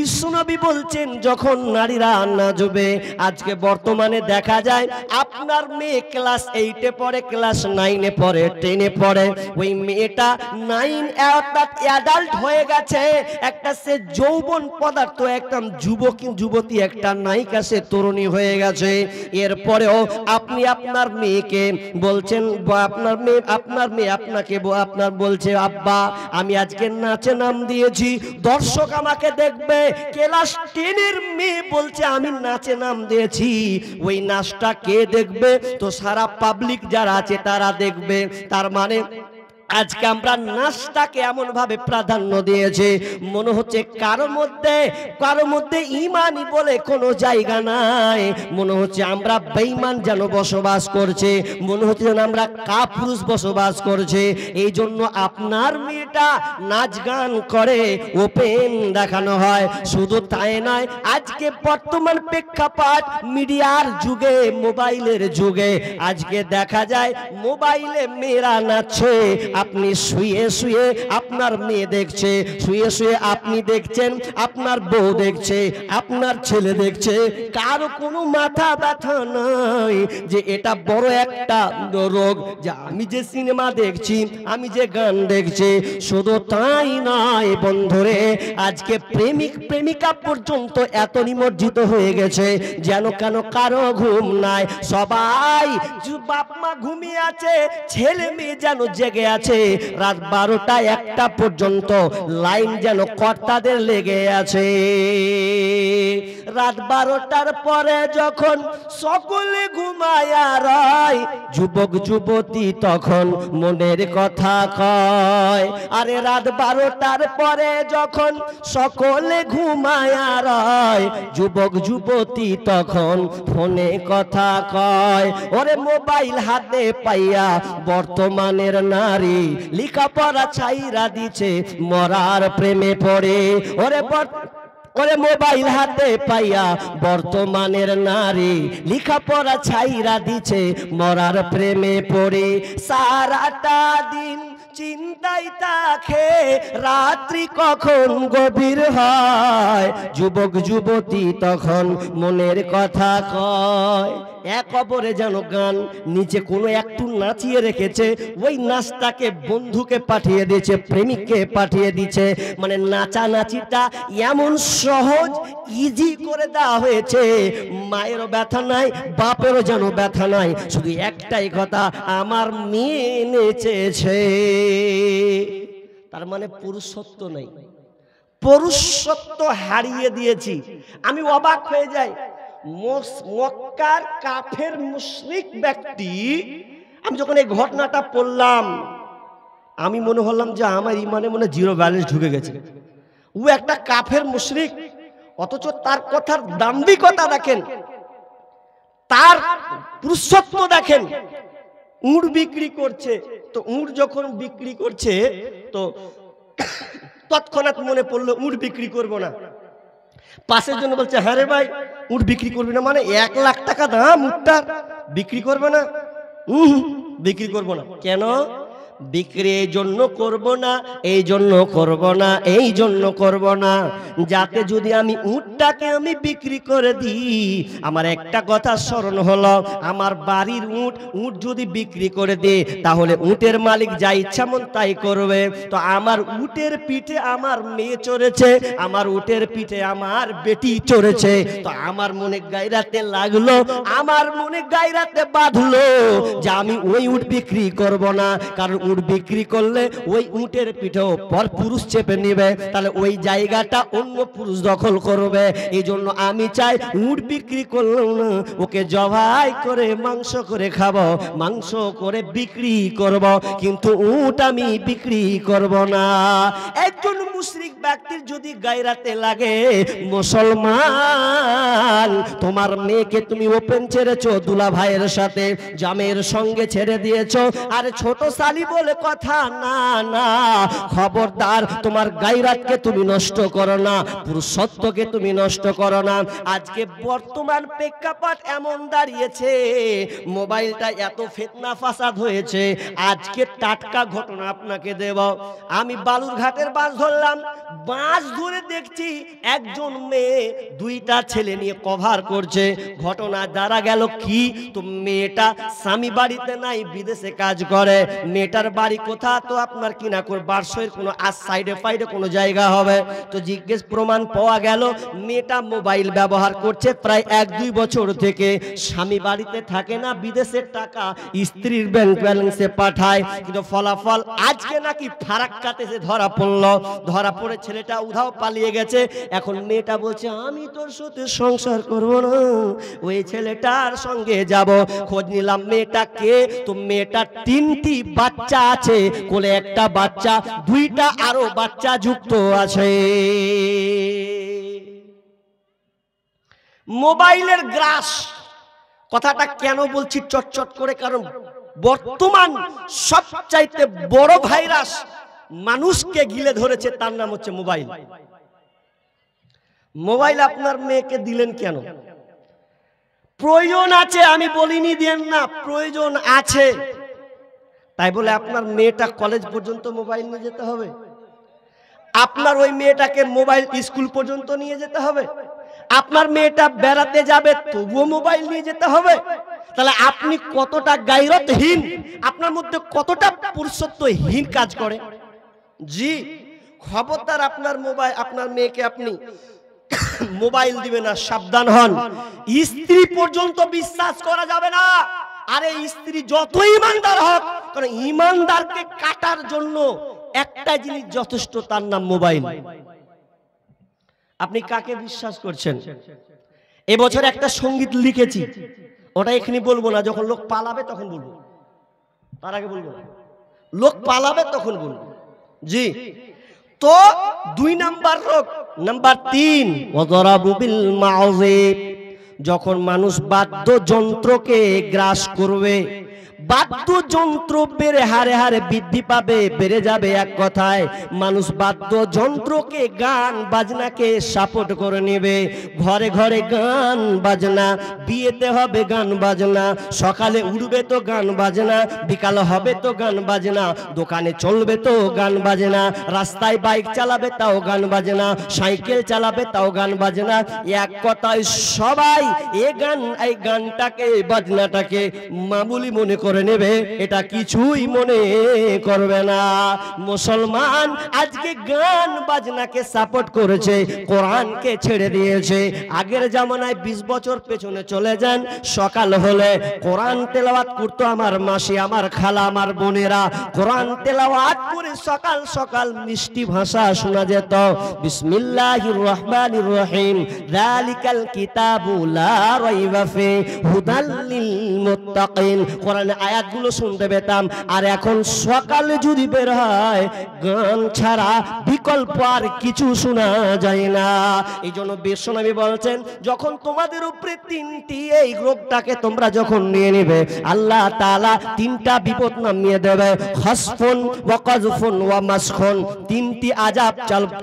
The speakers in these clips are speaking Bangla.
বিশ্বনবী বলছেন যখন নারীরা নাচবে, আজকে বর্তমানে দেখা যায় আপনার মেয়ে ক্লাস 8-এ পড়ে, ক্লাস 9-এ পড়ে, 10-এ পড়ে, ওই মেয়েটা 9 অর্থাৎ অ্যাডাল্ট হয়ে গেছে, একটা সে যৌবন পদার্থ, একটা যুবতী, একটা নায়িকা, সে তরুণী হয়ে গেছে। এরপরেও আপনি আপনার মেয়েকে বলছেন, আপনার মেয়ে আপনাকে আপনার বলছে, আব্বা আমি আজকে নাচে নাম দিয়েছি, দর্শক আমাকে দেখবে। ক্লাস 10-এর মেয়ে বলছে আমি নাচে নাম দিয়েছি, ওই নাচটা কে দেখবে? তো সারা পাবলিক যারা আছে তারা দেখবে। তার মানে আজকে আমরা নাচটাকে এমন ভাবে প্রাধান্য দিয়েছে, মনে হচ্ছে কারো মধ্যে ঈমানই বলে কোনো জায়গা নাই, মনে হচ্ছে আমরা বেঈমান যেন বসবাস করছে, মনে হচ্ছে যেন আমরা কাপুরুষ বসবাস করছে। এই জন্য আপনার মেয়েটা নাচ গান করে, ওপেন দেখানো হয়। শুধু তাই নয়, আজকে বর্তমান প্রেক্ষাপট মিডিয়ার যুগে, মোবাইলের যুগে, আজকে দেখা যায় মোবাইলে মেয়েরা নাচছে, আপনি শুয়ে শুয়ে আপনার মেয়ে দেখছে, শুয়ে শুয়ে আপনি দেখছেন, আপনার বউ দেখছে, আপনার ছেলে দেখছে, কারো কোনো মাথা ব্যথা নাই যে এটা বড় একটা রোগ, যে আমি যে সিনেমা দেখছি, আমি যে গান দেখছি। শুধু তাই নয় বন্ধুরে, আজকে প্রেমিক প্রেমিকা পর্যন্ত এত নিমজ্জিত হয়ে গেছে যেন কেন কারো ঘুম নাই, সবাই বাপ মা ঘুমিয়ে আছে, ছেলে মেয়ে যেন জেগে আছে, রাত 12টা 1টা পর্যন্ত লাইন যেন কর্তাদের লেগে আছে। রাত 12টার পরে যখন সকলে ঘুমায়া রয়, যুবক যুবতী তখন মনের কথা কয়। আরে রাত 12টার পরে যখন সকলে ঘুমায়া রয়, যুবক যুবতী তখন ফোনে কথা কয়। ওরে মোবাইল হাতে পাইয়া বর্তমানের নারী লেখাপড়া ছাইরা দিছে, মরার প্রেমে পড়ে। ওরে মোবাইল হাতে পাইয়া বর্তমানের নারী লেখাপড়া ছাইরা দিছে, মরার প্রেমে পড়ে। সারাটা দিন চিন্তায় থাকে, রাত্রি কখন গভীর হয়, যুবক যুবতী তখন মনের কথা কয়। এক অপরে যেন গান নিচে কোনো একটু নাচিয়ে রেখেছে, ওই নাচটাকে বন্ধুকে পাঠিয়ে দিয়েছে, প্রেমিককে পাঠিয়ে দিচ্ছে, মানে নাচানাচিটা এমন সহজ ইজি করে দেওয়া হয়েছে, মায়েরও ব্যথা নাই, বাপেরও যেন ব্যথা নাই, শুধু একটাই কথা, আমার মেয়ে নেচেছে। তার মানে পুরুষত্ব নেই, পুরুষত্ব হারিয়ে দিয়েছি। আমি অবাক হয়ে যাই, মক্কার কাফের মুশরিক ব্যক্তি, আমি যখন এই ঘটনাটা পড়লাম, আমি মনে হলাম যে আমার ইমানে মনে 0 ব্যালেন্স ঢুকে গেছে। ও একটা কাফের মুশরিক, অথচ তার কথার দাম্ভিকতা দেখেন, তার পুরুষত্ব দেখেন। উট বিক্রি করছে, তো উট যখন বিক্রি করছে তো তৎক্ষণাৎ মনে পড়লো উট বিক্রি করব না। পাশের জন্য বলছে, হ্যাঁ রে ভাই উট বিক্রি করবি না মানে? 1 লাখ টাকা দাম উটটার, বিক্রি করবে না? বিক্রি করব না। কেন বিক্রি? এই জন্য করব না, এই জন্য করব না, এই জন্য করব না, যাতে যদি আমি উটটাকে আমি বিক্রি করে দিই, আমার একটা কথা স্মরণ হলো, আমার বাড়ির উট যদি বিক্রি করে দিই, তাহলে উটের মালিক যা ইচ্ছা মন তাই করবে। তো আমার উটের পিঠে আমার মেয়ে চড়েছে, আমার উটের পিঠে আমার বেটি চড়েছে, তো আমার মনে গায়রাতে লাগলো, আমার মনে গায়রাতে বাঁধলো যে আমি ওই উট বিক্রি করব না, কারণ উট বিক্রি করলে ওই উটের পিঠেও পর পুরুষ চেপে নেবে, তাহলে ওই জায়গাটা অন্য পুরুষ দখল করবে। এই জন্য আমি চাই উট বিক্রি করলাম না, ওকে জবাই করে মাংস করে খাবো, মাংস করে বিক্রি করব, কিন্তু উট আমি বিক্রি করব না। একজন মুশরিক ব্যক্তির যদি গায়রাতে লাগে, মুসলমান তোমার মেয়েকে তুমি ওপেন ছেড়েছো, দুলা ভাইয়ের সাথে জামের সঙ্গে ছেড়ে দিয়েছো, আর ছোট শালি বলে কথা না না, খবরদার তোমার গায়রাতকে তুমি নষ্ট করো না, পুরুষত্বকে তুমি নষ্ট করো না। আজকে বর্তমান প্রেক্ষাপট এমন দাঁড়িয়েছে, মোবাইলটা এত ফিতনা ফাসাদ হয়েছে। আজকে টাটকা ঘটনা আপনাকে দেব। আমি বালুরঘাটের বাস ধরলাম, বাস ধরে দেখছি একজন মেয়ে দুইটা ছেলে নিয়ে কভার করছে। ঘটনা জানা গেল কি, তো মেয়েটা স্বামী বাড়িতে নাই, বিদেশে কাজ করে। মেয়েটার বাড়ি কোথা, তো আপনার কিনা করে বারসয়ের কোনো সাইডে ফাইডে কোনো জায়গা হবে। তো জিজ্ঞেস প্রমাণ পাওয়া গেল মেয়েটা মোবাইল ব্যবহার করছে প্রায় 1-2 বছর থেকে। স্বামী বাড়িতে থাকে না, বিদেশের টাকা স্ত্রীর ব্যাংক ব্যালেন্সে পাঠায়। কিন্তু ফলাফল আজকে নাকি ফারাক্কাতে সে ধরা পড়লো। ধরা পড়ে ছেলেটা উধাও পালিয়ে গেছে। এখন মেয়েটা বলছে আমি তোর সাথে সংসার করব না, ওই ছেলেটার সঙ্গে যাব। খোঁজ নিলাম মেয়েটা কে, তো মেয়েটার 3টি বাচ্চা আছে, কোলে একটা বাচ্চা, 2টা আরো বাচ্চা যুক্ত আছে। মোবাইলের গ্রাস কথাটা কেন বলছি চটচট করে, কারণ বর্তমান সবচাইতে বড় ভাইরাস মানুষকে গিলে ধরেছে, তার নাম হচ্ছে মোবাইল। মোবাইল আপনার মেয়েকে দিলেন কেন? প্রয়োজন আছে, আমি বলিনি দেন না, প্রয়োজন আছে। তাই বলে আপনার মেয়েটা কলেজ পর্যন্ত মোবাইল নিয়ে যেতে হবে? আপনার ওই মেয়েটাকে মোবাইল স্কুল পর্যন্ত নিয়ে যেতে হবে? আপনার মেয়েটা বেড়াতে যাবে তবুও মোবাইল নিয়ে যেতে হবে? তাহলে আপনি কতটা গায়রতহীন, আপনার মধ্যে কতটা পুরুষত্বহীন কাজ করে। জি, খবরদার আপনার মোবাইল, আপনার মেয়েকে আপনি মোবাইল দিবে না, সাবধান হন। স্ত্রী পর্যন্ত বিশ্বাস করা যাবে না। আরে স্ত্রী যতই ইমানদার হোক, কারণ ইমানদারকে কাটার জন্য একটা জিনিস যথেষ্ট, তার নাম মোবাইল। আপনি কাকে বিশ্বাস করছেন? এবছর একটা সঙ্গীত লিখেছি, ওটা এখানে বলবো না, যখন লোক পালাবে তখন বলবো, তার আগে বলবো না। লোক পালাবে তখন বলবো। জি, তো 2 নাম্বার রোগ। নাম্বার 3, ওয়াযরাবু বিল মাউযিব। যখন মানুষ বাদ্যযন্ত্রকে গ্রাস করবে, বাদ্যযন্ত্র বেড়ে হারে হারে বৃদ্ধি পাবে, বেড়ে যাবে। এক কথায় মানুষ বাদ্যযন্ত্রকে, গান বাজনাকে সাপোর্ট করে নেবে। ঘরে ঘরে গান বাজনা, বিয়েতে হবে গান বাজনা, সকালে উঠবে তো গান বাজনা, বিকালে হবে তো গান বাজনা, দোকানে চলবে তো গান বাজনা, রাস্তায় বাইক চালাবে তাও গান বাজনা, সাইকেল চালাবে তাও গান বাজনা। এক কথায় সবাই এই গানটাকে, এই বাজনাটাকে মামুলি মনে করে নেবে, এটা কিছুই মনে করবে না। মুসলমান আজকে গান বাজনাকে সাপোর্ট করেছে, কোরআনকে ছেড়ে দিয়েছে। আগের জামানায় 20 বছর পেছনে চলে যান, সকাল হলে কোরআন তেলাওয়াত করতো আমার মাসি, আমার খালা, আমার বোনেরা। কোরআন তেলাওয়াত করে সকাল সকাল মিষ্টি ভাষা শোনা যেত। বিসমিল্লাহির রহমানির রহিম, যালিকাল কিতাবু লা রাইবা ফি হুদাল লিল মুত্তাকিন। কোরআন আয়াতগুলো শুনতে পেতাম। আর এখন সকালে যদি বের হয়, গান ছাড়া বিকল্প আর কিছু শোনা যায় না। এই জন্য বিশ্বনবী বলছেন, যখন তোমাদের উপরে 3টি এই রোগটাকে তোমরা যখন নিয়ে নেবে, আল্লাহ তাআলা 3টা বিপদ নামিয়ে দেবে। খাসফুন ওয়া কাযফুন ওয়া মাসখুন, 3টি আযাব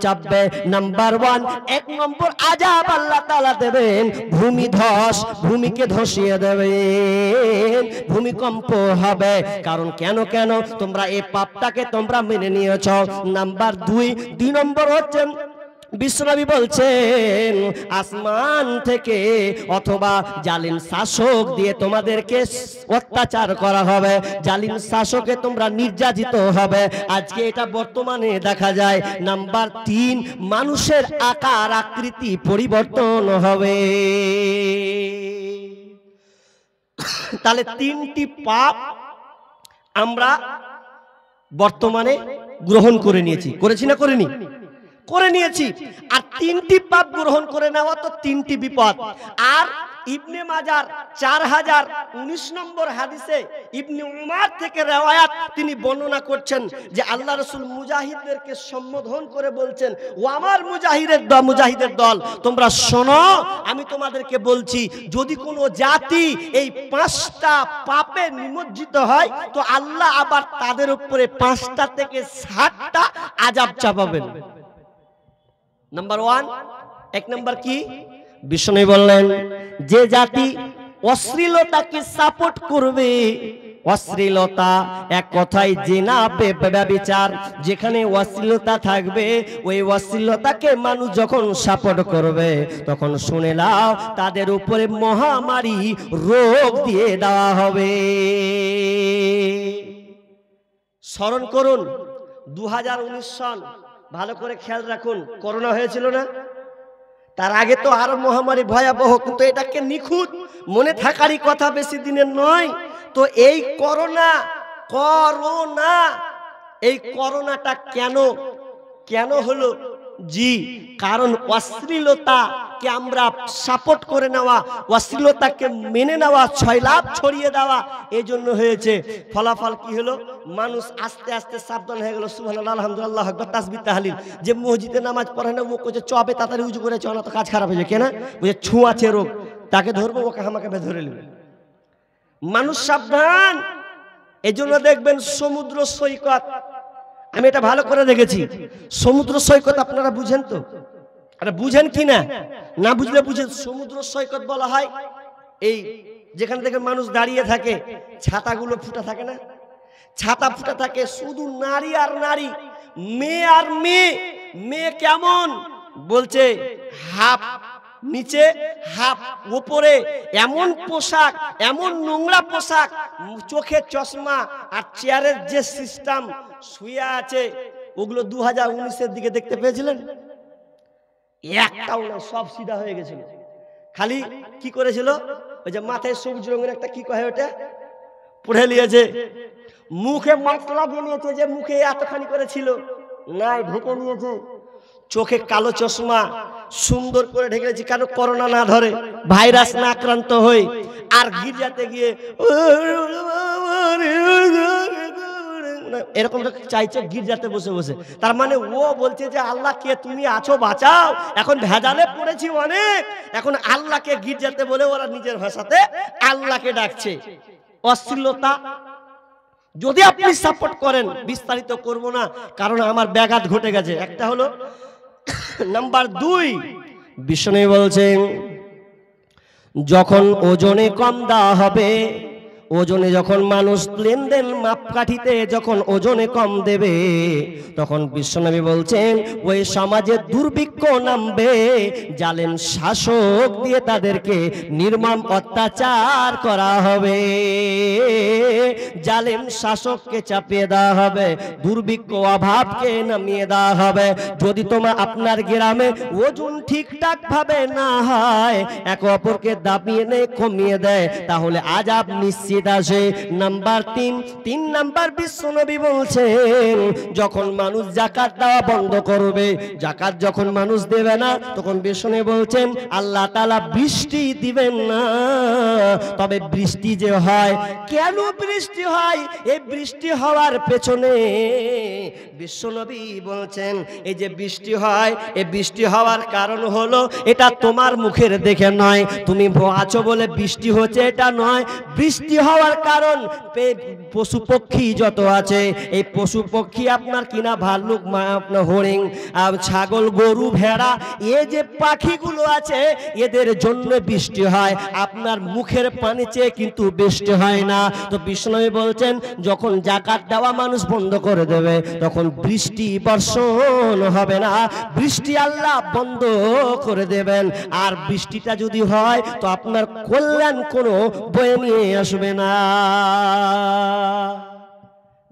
চাপবে। নাম্বার 1, 1 নম্বর আযাব আল্লাহ তাআলা দেবেন ভূমিধস, ভূমিকে ধসিয়ে দেবেন, ভূমিকম্প হবে। কারণ কেন তোমরা এই পাপটাকে তোমরা মেনে নিয়েছ। নাম্বার 2 নম্বর হচ্ছে, বিশ্বনবী বলছেন আসমান থেকে অথবা জালিম শাসক দিয়ে তোমাদেরকে অত্যাচার করা হবে, জালিম শাসকে তোমরা নির্যাতিত হবে। আজকে এটা বর্তমানে দেখা যায়। নাম্বার 3, মানুষের আকার আকৃতি পরিবর্তন হবে। তাহলে 3টি পাপ আমরা বর্তমানে গ্রহণ করে নিয়েছি, করেছি না করিনি? করে নিয়েছি। আর 3টি পাপ গ্রহণ করে নেওয়া তো 3টি বিপদ। আর ইবনে মাজার 4019 নম্বর হাদিসে ইবনে উমার থেকে রিওয়ায়াত, তিনি বর্ণনা করছেন যে আল্লাহ রাসূল মুজাহিদদেরকে সম্বোধন করে বলছেন, ও আমার মুজাহিদের দল, তোমরা শোনো, আমি তোমাদেরকে বলছি, যদি কোনো জাতি এই 5টা পাপে নিমজ্জিত হয় তো আল্লাহ আবার তাদের উপরে 5টা থেকে 60টা আযাব চাপাবেন। নাম্বার 1, 1 নাম্বার কি? বিষ্ণু বললেন, যে জাতি অশ্লীলতাকে সাপোর্ট করবে, অশ্লীলতা এক কথায় জিনা, ব্যভিচার, যেখানে অশ্লীলতা থাকবে ওই অশ্লীলতাকে মানুষ যখন সাপোর্ট করবে তখন শুনে নাও তাদের উপরে মহামারী রোগ দিয়ে দেওয়া হবে। স্মরণ করুন 2019 সন, ভালো করে খেয়াল রাখুন, করোনা হয়েছিল না? তার আগে তো আরো মহামারী ভয়াবহ, কিন্তু এটাকে নিখুঁত মনে থাকারই কথা, বেশি দিনের নয়। তো এই করোনাটা কেন হলো? জি, কারণ অশ্লীলতাকে আমরা সাপোর্ট করে নেওয়া, অশ্লীলতাকে মেনে নেওয়া, ছয়লাভ ছড়িয়ে দেওয়া, এই জন্য হয়েছে। ফলাফল কি হলো? মানুষ আস্তে আস্তে সাবধান হয়ে গেল। সুবহানাল্লাহ, আলহামদুলিল্লাহ, আকবার, তাসবিহ, তাহলিল। যে মসজিদে নামাজ পড়ে না, ও কোচে চবে তাড়াতাড়ি উজু করে চলা, তো কাজ খারাপ হয়ে যায়। কেন? বুঝে ছুঁয়াছে রোগ, তাকে ধরবো, ওকে আমাকে ধরে নেবে। মানুষ সাবধান। এই জন্য দেখবেন সমুদ্র সৈকত, আমি এটা ভালো করে দেখেছি, সমুদ্র সৈকত আপনারা বুঝেন তো? আরে বুঝেন কি না? না বুঝলে বুঝেন। সমুদ্র সৈকত বলা হয় এই যেখানে দেখেন মানুষ দাঁড়িয়ে থাকে, ছাতাগুলো ফুটা থাকে না, ছাতা ফুটা থাকে, শুধু নারী আর নারী, মেয়ে আর মেয়ে। মেয়ে কেমন? বলছে হাফ নিচে হাফ উপরে, এমন পোশাক, এমন নোংরা পোশাক, চোখে চশমা, আর চেয়ারের যে সিস্টেম শুয়ে আছে, ওগুলো 2019-এর দিকে দেখতে পেয়েছিলেন? একটাও না, সব সিধা হয়ে গেছিল। খালি কি করেছিল? ওই যে মাথায় সবুজ রঙের একটা কি কয় ওটা পড়ে নিয়েছে, মুখে মাস্ক লাগিয়ে নিয়েছে, যে মুখে এতখানি করেছিল নাই, ঢেকে নিয়েছে, চোখে কালো চশমা সুন্দর করে ঢেকেছি, কেন? করোনা না ধরে, ভাইরাস না আক্রান্ত হই। আর গির্জাতে গিয়ে এরকম চাইছে গির্জাতে বসে বসে। তার মানে ও বলছে যে আল্লাহ কে তুমি আছো, বাঁচাও। এখন ভেজালে পড়েছি অনেক, এখন আল্লাহকে গির্জাতে বলে ওরা নিজের ভাষাতে আল্লাহকে ডাকছে। অশ্লীলতা যদি আপনি সাপোর্ট করেন, বিস্তারিত করব না কারণ আমার ব্যাঘাত ঘটে গেছে। একটা হলো, নাম্বার 2, বিষ্ণু বলছেন যখন ওজনে কম দেওয়া হবে, ওজনে যখন মানুষ লেনদেন মাপকাঠিতে যখন ওজনে কম দেবে, তখন বিশ্বনবী বলছেন ওই সমাজে দুর্ভিক্ষ নামবে, জালেম শাসক দিয়ে তাদেরকে নির্মম অত্যাচার করা হবে, জালেম শাসককে চাপিয়ে দেওয়া হবে, দুর্ভিক্ষ অভাবকে নামিয়ে দেওয়া হবে। যদি তোমার আপনার গ্রামে ওজন ঠিকঠাক ভাবে না হয়, একে অপরকে দাবিয়ে নেয়, কমিয়ে দেয়, তাহলে আযাব নিশ্চিত আসে। নাম্বার 3 নাম্বার বিশ্বনবী বলছেন যখন মানুষ যাকাত দেওয়া বন্ধ করবে, যাকাত যখন মানুষ দেবে না, তখন বিশ্বনবী বলছেন আল্লাহ তাআলা বৃষ্টি দিবেন না। তবে বৃষ্টি যে হয়, কেন বৃষ্টি হয়? এই বৃষ্টি হওয়ার পেছনে বিশ্বনবী বলছেন এই যে বৃষ্টি হয়, এই বৃষ্টি হওয়ার কারণ হলো এটা তোমার মুখের দেখে নয়, তুমি আছো বলে বৃষ্টি হচ্ছে এটা নয়। বৃষ্টি হওয়ার কারণ পশু পক্ষী যত আছে, এই পশু পক্ষী আপনার কিনা ভাল্লুক, আপনার হরিণ, ছাগল, গরু, ভেড়া, এই যে পাখিগুলো আছে এদের জন্য বৃষ্টি হয়, আপনার মুখের পানি চেয়ে কিন্তু বৃষ্টি হয় না। তো বিষ্ণু বলছেন যখন যাকাত দেওয়া মানুষ বন্ধ করে দেবে, তখন বৃষ্টি বর্ষণ হবে না, বৃষ্টি আল্লাহ বন্ধ করে দেবেন। আর বৃষ্টিটা যদি হয় তো আপনার কল্যাণ কোনো বয়ে নিয়ে আসবে না।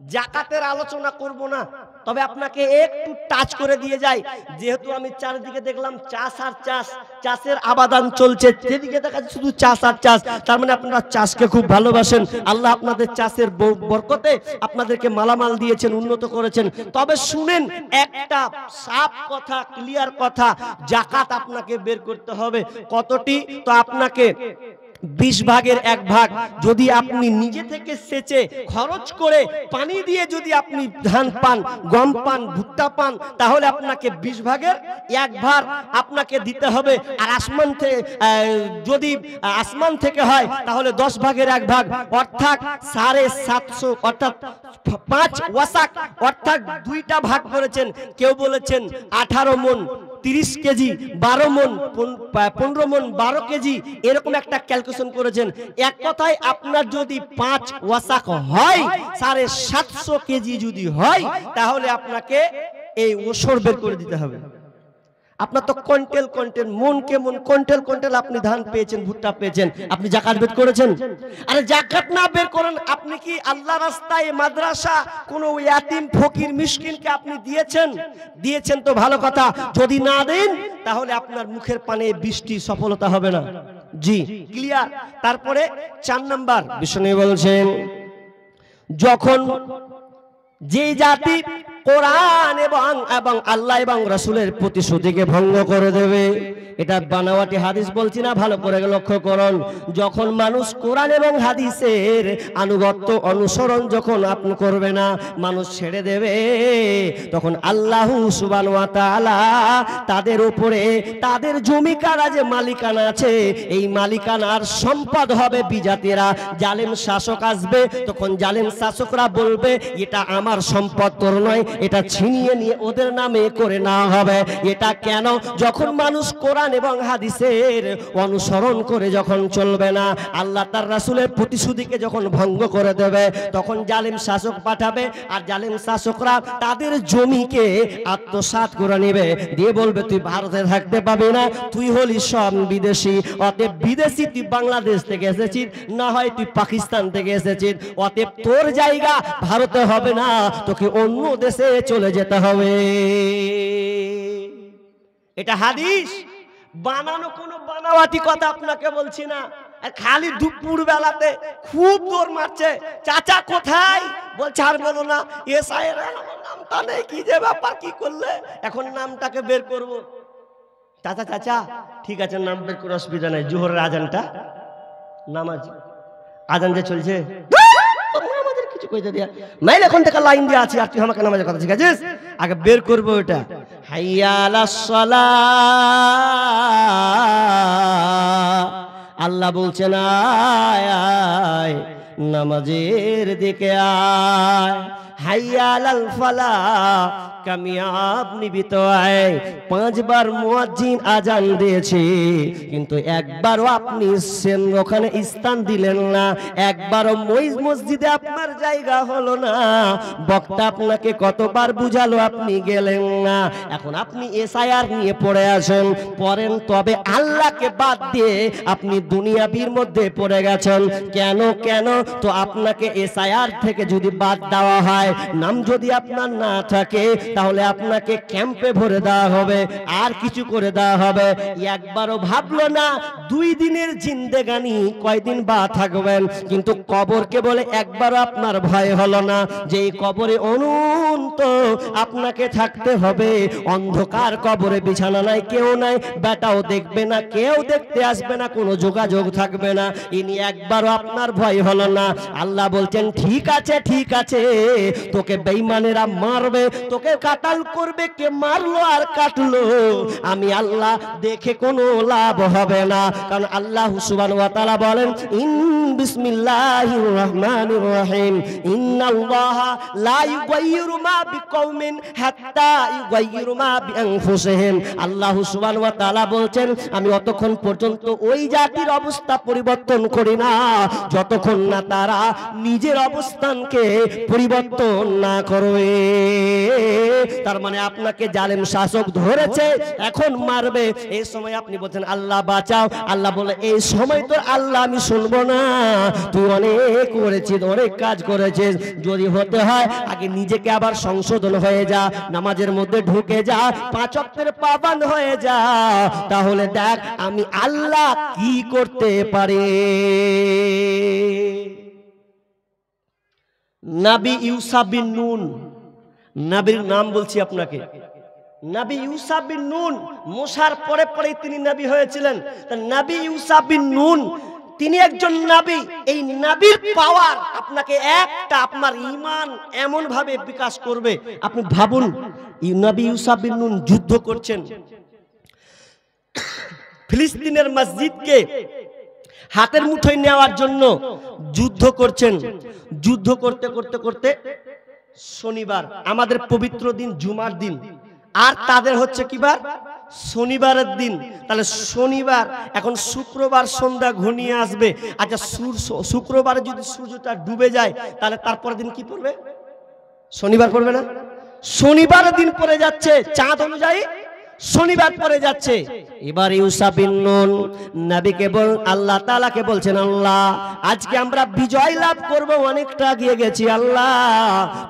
যাকাতের আলোচনা করব না, তবে আপনাকে একটু টাচ করে দিয়ে যায়। যেহেতু আমি চারিদিকে দেখলাম চাষ আর চাষ, চাষের আবাদান চলছে, যেদিকে দেখা যাচ্ছে শুধু চাষ আর চাষ, তার মানে আপনারা চাষকে খুব ভালোবাসেন। আল্লাহ আপনাদের চাষের বরকতে আপনাদেরকে মালামাল দিয়েছেন, উন্নত করেছেন। তবে শুনেন একটা সাফ কথা, ক্লিয়ার কথা, যাকাত আপনাকে বের করতে হবে। কতটি? তো আপনাকে 20 ভাগের 1 ভাগ যদি আপনি নিজে থেকে সেচে খরচ করে পানি দিয়ে যদি আপনি ধান পান, গম পান, ভুট্টা পান, তাহলে আপনাকে 20 ভাগের 1 ভাগ আপনাকে দিতে হবে। আর আসমান থেকে যদি আসমান থেকে হয় তাহলে 10 ভাগের 1 ভাগ, অর্থাৎ 750, অর্থাৎ 5 ওয়াসাক, অর্থাৎ 2টা ভাগ করেছেন। কেউ বলেছেন 18 মন 30 কেজি, 12 মন 15 মন 12 কেজি, এরকম একটা ক্যালকুলেশন করেছেন। এক কথায় আপনার যদি 5 ওয়াসাক হয়, 750 কেজি যদি হয়, তাহলে আপনাকে এই ওসর বের করে দিতে হবে। আপনার তো কুইন্টাল কুইন্টাল, মন কে মন, কুইন্টাল কুইন্টাল আপনি ধান পেয়েছেন, ভুট্টা পেয়েছেন, আপনি যাকাত বের করেছেন? আরে যাকাত না বের করেন, আপনি কি আল্লাহ রাস্তায়, মাদ্রাসা, কোন ইয়াতিম ফকির মিসকিনকে আপনি দিয়েছেন? দিয়েছেন তো ভালো কথা, যদি না দেন তাহলে আপনার মুখের পানে বৃষ্টি সফলতা হবে না। জি, ক্লিয়ার। তারপরে 4 নাম্বার বিষ্ণু বলছেন, যখন যে জাতি কোরআন এবং আল্লাহ এবং রাসূলের প্রতিশ্রুতিকে ভঙ্গ করে দেবে, এটা বানাওয়াটি হাদিস বলছি না, ভালো করে লক্ষ্য করুন। যখন মানুষ কোরআন এবং হাদিসের আনুগত্য অনুসরণ যখন আপনি করবে না, মানুষ ছেড়ে দেবে, তখন আল্লাহ সুবহানাহু ওয়া তাআলা তাদের উপরে তাদের জমি কারা যে মালিকানা আছে, এই মালিকানার সম্পদ হবে বিজাতিরা। জালেম শাসক আসবে, তখন জালেম শাসকরা বলবে এটা আমার সম্পদ, তোর নয়, এটা ছিনিয়ে নিয়ে ওদের নামে করে নেওয়া হবে। এটা কেন? যখন মানুষ কোরআন এবং হাদিসের অনুসরণ করে যখন চলবে না, আল্লাহ তার রাসূলের প্রতিশ্রুতিকে যখন ভঙ্গ করে দেবে, তখন জালেম শাসক পাঠাবে, আর জালেম শাসকরা তাদের জমিকে আত্মসাৎ করে নেবে, দিয়ে বলবে তুই ভারতে থাকতে পাবি না, তুই হলি সব বিদেশি। অতএব বিদেশি তুই বাংলাদেশ থেকে এসেছিস, না হয় তুই পাকিস্তান থেকে এসেছিস, অতএব তোর জায়গা ভারতে হবে না, তোকে অন্য দেশে চলে যেতে হবে। এটা হাদিস, বানানো কোনো বানাওয়াটি কথা আপনাকে বলছি না। খালি দুপুর বেলাতে খুব দৌড় মারছে, চাচা কোথায়? বলছে আর বলো না, এসআইয়ের নামটা নেই, কি যে ব্যাপার, কি করলে এখন নামটাকে বের করব। চাচা চাচা ঠিক আছে, নাম বের করে অসুবিধা নাই, জোহরের আজানটা, নামাজ আজান যে চলছে, আমাদের কিছু কইতে দিয়া মাইল, এখন থেকে লাইন দিয়ে আছি, আর তুই আমাকে নামাজের কথা শিখাচ্ছিস, আগে বের করবো ওটা। হাইয়া আলাস সালাহ, আল্লাহ বলছেন আয় আয় নামাজের দিকে আয়, হাইয়া আলাল ফালাহ, কামিয়াব নিবিত আয়। 5 বার মুয়াজ্জিন আজান দিয়েছে, কিন্তু একবারও আপনি ওখানে স্থান দিলেন না, একবারও মসজিদে আপনার জায়গা হলো না। বক্তা আপনাকে কতবার বুঝালো, আপনি গেলেন না। এখন আপনি এসআইআর নিয়ে পড়ে আছেন, পড়েন, তবে আল্লাহকে বাদ দিয়ে আপনি দুনিয়াবির মধ্যে পড়ে গেছেন। কেন কেন? তো আপনাকে এসআইআর থেকে যদি বাদ দেওয়া হয়, নাম যদি আপনার না থাকে, তাহলে আপনাকে ক্যাম্পে ভরে দেওয়া হবে, আর কিছু করে দেওয়া হবে। একবারও ভাবলো না 2 দিনের জিন্দেগানি কয়দিন বা থাকবেন, কিন্তু কবরকে বলে একবারও আপনার ভয় হলো না যে এই কবরে অনন্ত আপনাকে থাকতে হবে। অন্ধকার কবরে, বিছানা নাই, কেউ নাই, বেটাও দেখবে না, কেউ দেখতে আসবে না, কোনো যোগাযোগ থাকবে না, ইনি একবারও আপনার ভয় হলো না। আল্লাহ বলছেন ঠিক আছে ঠিক আছে, তোকে বেঈমানেরা মারবে, তোকে কাটাল করবে, কে মারলো আর কাটলো আমি আল্লাহ দেখে কোনো লাভ হবে না। কারণ আল্লাহ সুবহানাহু ওয়া তাআলা বলেন, বিসমিল্লাহির রহমানির রহিম, ইন্নাল্লাহা লা ইউগাইয়িরু মা বিকওমিন হাত্তা ইউগাইয়িরু মা বিআনফুসিহিম। আল্লাহ সুবহানাহু ওয়া তাআলা বলছেন, আমি অতক্ষণ পর্যন্ত ওই জাতির অবস্থা পরিবর্তন করি না যতক্ষণ না তারা নিজের অবস্থানকে পরিবর্তন পরিবর্তন না করবে। তার মানে আপনাকে জালেম শাসক ধরেছে, এখন মারবে, এই সময় আপনি বলছেন আল্লাহ বাঁচাও, আল্লাহ বলে এই সময় তো আল্লাহ আমি শুনবো না, তুই অনেক করেছিস, অনেক কাজ করেছিস, যদি হতে হয় আগে নিজেকে আবার সংশোধন হয়ে যা, নামাজের মধ্যে ঢুকে যা, 5 ওয়াক্তের পাবন্দ হয়ে যা, তাহলে দেখ আমি আল্লাহ কি করতে পারি। নবী ইউসা বিন নুন, নবীর নাম বলছি আপনাকে, নবী ইউসা বিন নুন মুসার পরে পরে তিনি নবী হয়েছিলেন। নবী ইউসা বিন নুন তিনি একজন নবী। এই নবীর পাওয়ার আপনাকে একটা আপনার ঈমান এমন ভাবে বিকাশ করবে, আপনি ভাবুন নবী ইউসা বিন নুন যুদ্ধ করছেন, ফিলিস্তিনের মসজিদকে হাতের মুঠোয় নেওয়ার জন্য যুদ্ধ করছেন। যুদ্ধ করতে করতে করতে শনিবার, আমাদের পবিত্র দিন জুমার দিন, আর তাদের হচ্ছে কি বার, শনিবারের দিন। তাহলে শনিবার, এখন শুক্রবার সন্ধ্যা ঘনিয়ে আসবে। আচ্ছা শুক্রবারে যদি সূর্যটা ডুবে যায় তাহলে তারপরের দিন কি পড়বে? শনিবার পড়বে না? শনিবারের দিন পড়ে যাচ্ছে, চাঁদ অনুযায়ী শনিবার পড়ে যাচ্ছে। এবার ইউসা বিন নুন নবীকে আল্লাহ তাআলাকে বলছেন, আল্লাহ আজকে আমরা বিজয় লাভ করব, অনেকটা এগিয়ে গেছি, আল্লাহ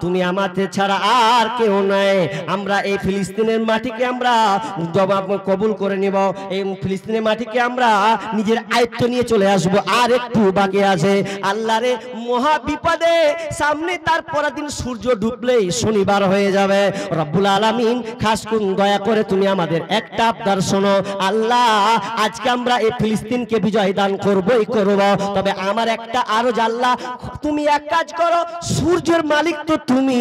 তুমি আমাদের ছাড়া আর কেউ নাই, আমরা এই ফিলিস্তিনের মাটিকে আমরা জবাব কবুল করে নিব, এই ফিলিস্তিনের মাটিকে আমরা নিজের আয়ত্ত নিয়ে চলে আসব, আর একটু বাকি আছে। আল্লাহ রে মহা বিপদে সামনে, তার পরের দিন সূর্য ডুবলেই শনিবার হয়ে যাবে। রব্বুল আলামিন খাস করে দয়া করে তুমি আমাদের একটা আবদার শোনো, আল্লাহ আজকে আমরা এই ফিলিস্তিনকে বিজয় দান করবই করব, তবে আমার একটা আরো আল্লাহ তুমি এক কাজ করো, সূর্যের মালিক তো তুমি,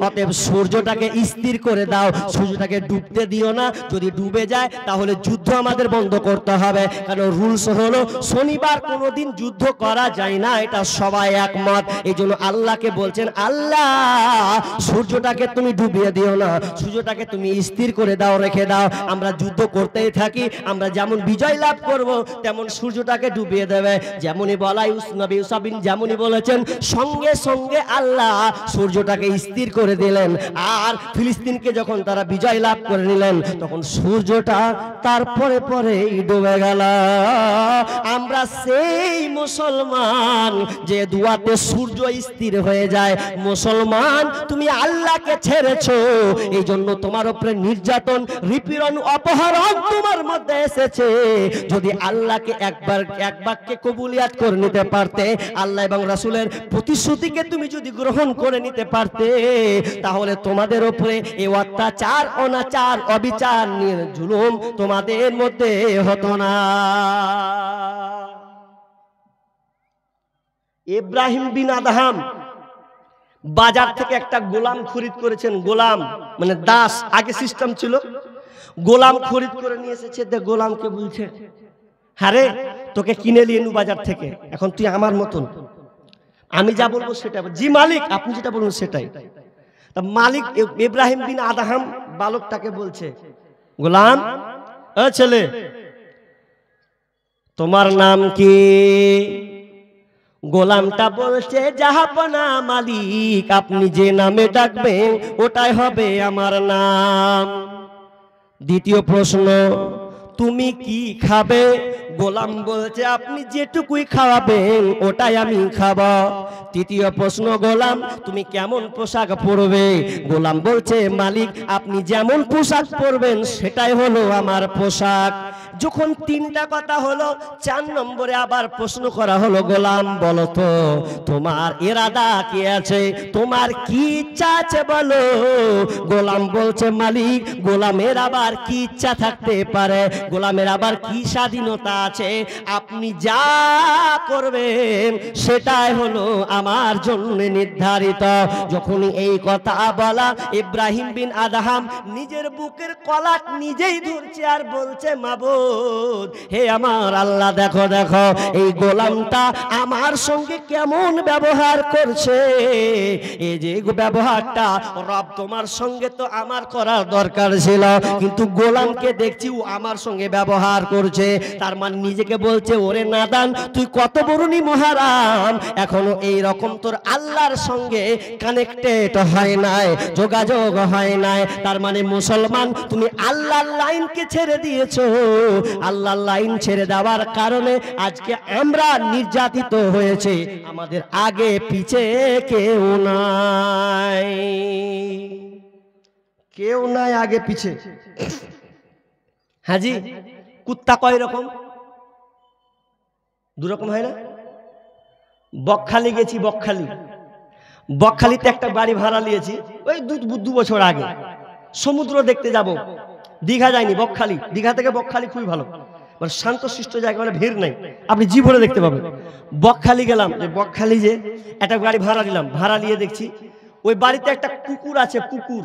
অতএব সূর্যটাকে স্থির করে দাও, সূর্যটাকে ডুবতে দিও না, যদি ডুবে যায় তাহলে যুদ্ধ আমাদের বন্ধ করতে হবে, কারণ রুলস হলো শনিবার কোনোদিন যুদ্ধ করা যায় না, এটা সবাই একমত। এই জন্য আল্লাহকে বলছেন, আল্লাহ সূর্যটাকে তুমি ডুবিয়ে দিও না, সূর্যটাকে তুমি স্থির করে দাও, রেখে দাও, আমরা যুদ্ধ করতেই থাকি, আমরা যেমন বিজয় লাভ করব তেমন সূর্যটাকে ডুবিয়ে দেবে। যেমনই বলা নবী ইউসা বিন যেমনই বলেছেন, সঙ্গে সঙ্গে আল্লাহ সূর্যটাকে স্থির করে দিলেন, আর ফিলিস্তিনকে যখন তারা বিজয় লাভ করে নিলেন তখন সূর্যটা তারপরে পরেই ডুবে গেল। আমরা সেই মুসলমান যে দুয়াতে সূর্য স্থির হয়ে যায়। মুসলমান তুমি আল্লাহকে ছেড়েছো, এই জন্য তোমার উপরে নির্যাতন, নিপীড়ন, অপহরণ তোমার মধ্যে এসেছে। যদি আল্লাহকে এক বাক্যে কবুলিয়াত করে নিতে পারতে, আল্লাহ এবং রাসূলের প্রতিশ্রুতিকে তুমি যদি গ্রহণ করে নিতে পারতে, তাহলে তোমাদের উপরে এই অত্যাচার, অনাচার, অবিচার, জুলুম তোমাদের মধ্যে হতো না। ইব্রাহিম বিন আদহাম বাজার থেকে একটা গোলাম খরিদ করেছেন। গোলাম মানে দাস, আগে সিস্টেম ছিল, গোলাম খরিদ করে নিয়ে এসেছে। গোলামকে বলছে, হ্যাঁ রে তোকে কিনে নিয়ে নু বাজার থেকে, এখন তুই আমার মতন, আমি যা বলবো সেটা, জি মালিক আপনি যেটা বলুন সেটাই। তা মালিক ইব্রাহিম বিন আদহাম বালকটাকে বলছে, গোলাম ও ছেলে তোমার নাম কি? গোলামটা বলছে, জাহাপনা মালিক আপনি যে নামে ডাকবেন ওটাই হবে আমার নাম। দ্বিতীয় প্রশ্ন, তুমি কি খাবে? গোলাম বলছে, আপনি যেটুকুই খাওয়াবেন ওটাই আমি খাবো। তৃতীয় প্রশ্ন, গোলাম তুমি কেমন পোশাক পরবে? গোলাম বলছে, মালিক আপনি যেমন পোশাক পরবেন সেটাই হলো আমার পোশাক। যখন তিনটা কথা হলো, 4 নম্বরে আবার প্রশ্ন করা হলো, গোলাম বলো তো তোমার ইরাদা কি আছে, তোমার কি ইচ্ছা আছে বলো। গোলাম বলছে, মালিক গোলামের আবার কি ইচ্ছা থাকতে পারে, গোলামের আবার কি স্বাধীনতা আছে, আপনি যা করবেন সেটাই হলো আমার জন্য নির্ধারিত। যখন এই কথা বলা, ইব্রাহিম বিন আদহাম নিজের বুকের কলাট নিজেই ধরছে আর বলছে, মাবুদ মাবুদ, হে আমার আল্লাহ দেখো দেখো এই গোলামটা আমার সঙ্গে কেমন ব্যবহার করছে। এই যে ব্যবহারটা রব তোমার সঙ্গে তো আমার করার দরকার ছিল, কিন্তু গোলামকে দেখছি ও আমার সঙ্গে ব্যবহার করছে। তার মানে নিজেকে বলছে, ওরে নাদান তুই কত বড়নি মহারাম, এখনো এই রকম তোর আল্লাহর সঙ্গে কানেক্টেড হয় নাই, যোগাযোগ হয় নাই। তার মানে মুসলমান তুমি আল্লাহর লাইনকে ছেড়ে দিয়েছো। আল্লাহর লাইন ছেড়ে দেওয়ার কারণে আজকে আমরা নির্যাতিত হয়েছে, আমাদের আগে পিছে কেউ নাই, কেউ নাই আগে পিছে। হাজি কুত্তা কয় রকম? দুরকম হয় না? বকখালি গেছি, বকখালিতে একটা বাড়ি ভাড়া নিয়েছি ওই 2 বছর আগে। সমুদ্র দেখতে যাব, দীঘা যায়নি, বকখালি। দীঘা থেকে বকখালি খুবই ভালো, মানে শান্তশিষ্ট জায়গা, মানে ভিড় নাই, আপনি জি ভরে দেখতে পাবেন। বকখালি গেলাম, বকখালি যে একটা গাড়ি ভাড়া নিলাম, ভাড়া নিয়ে দেখছি ওই বাড়িতে একটা কুকুর আছে। কুকুর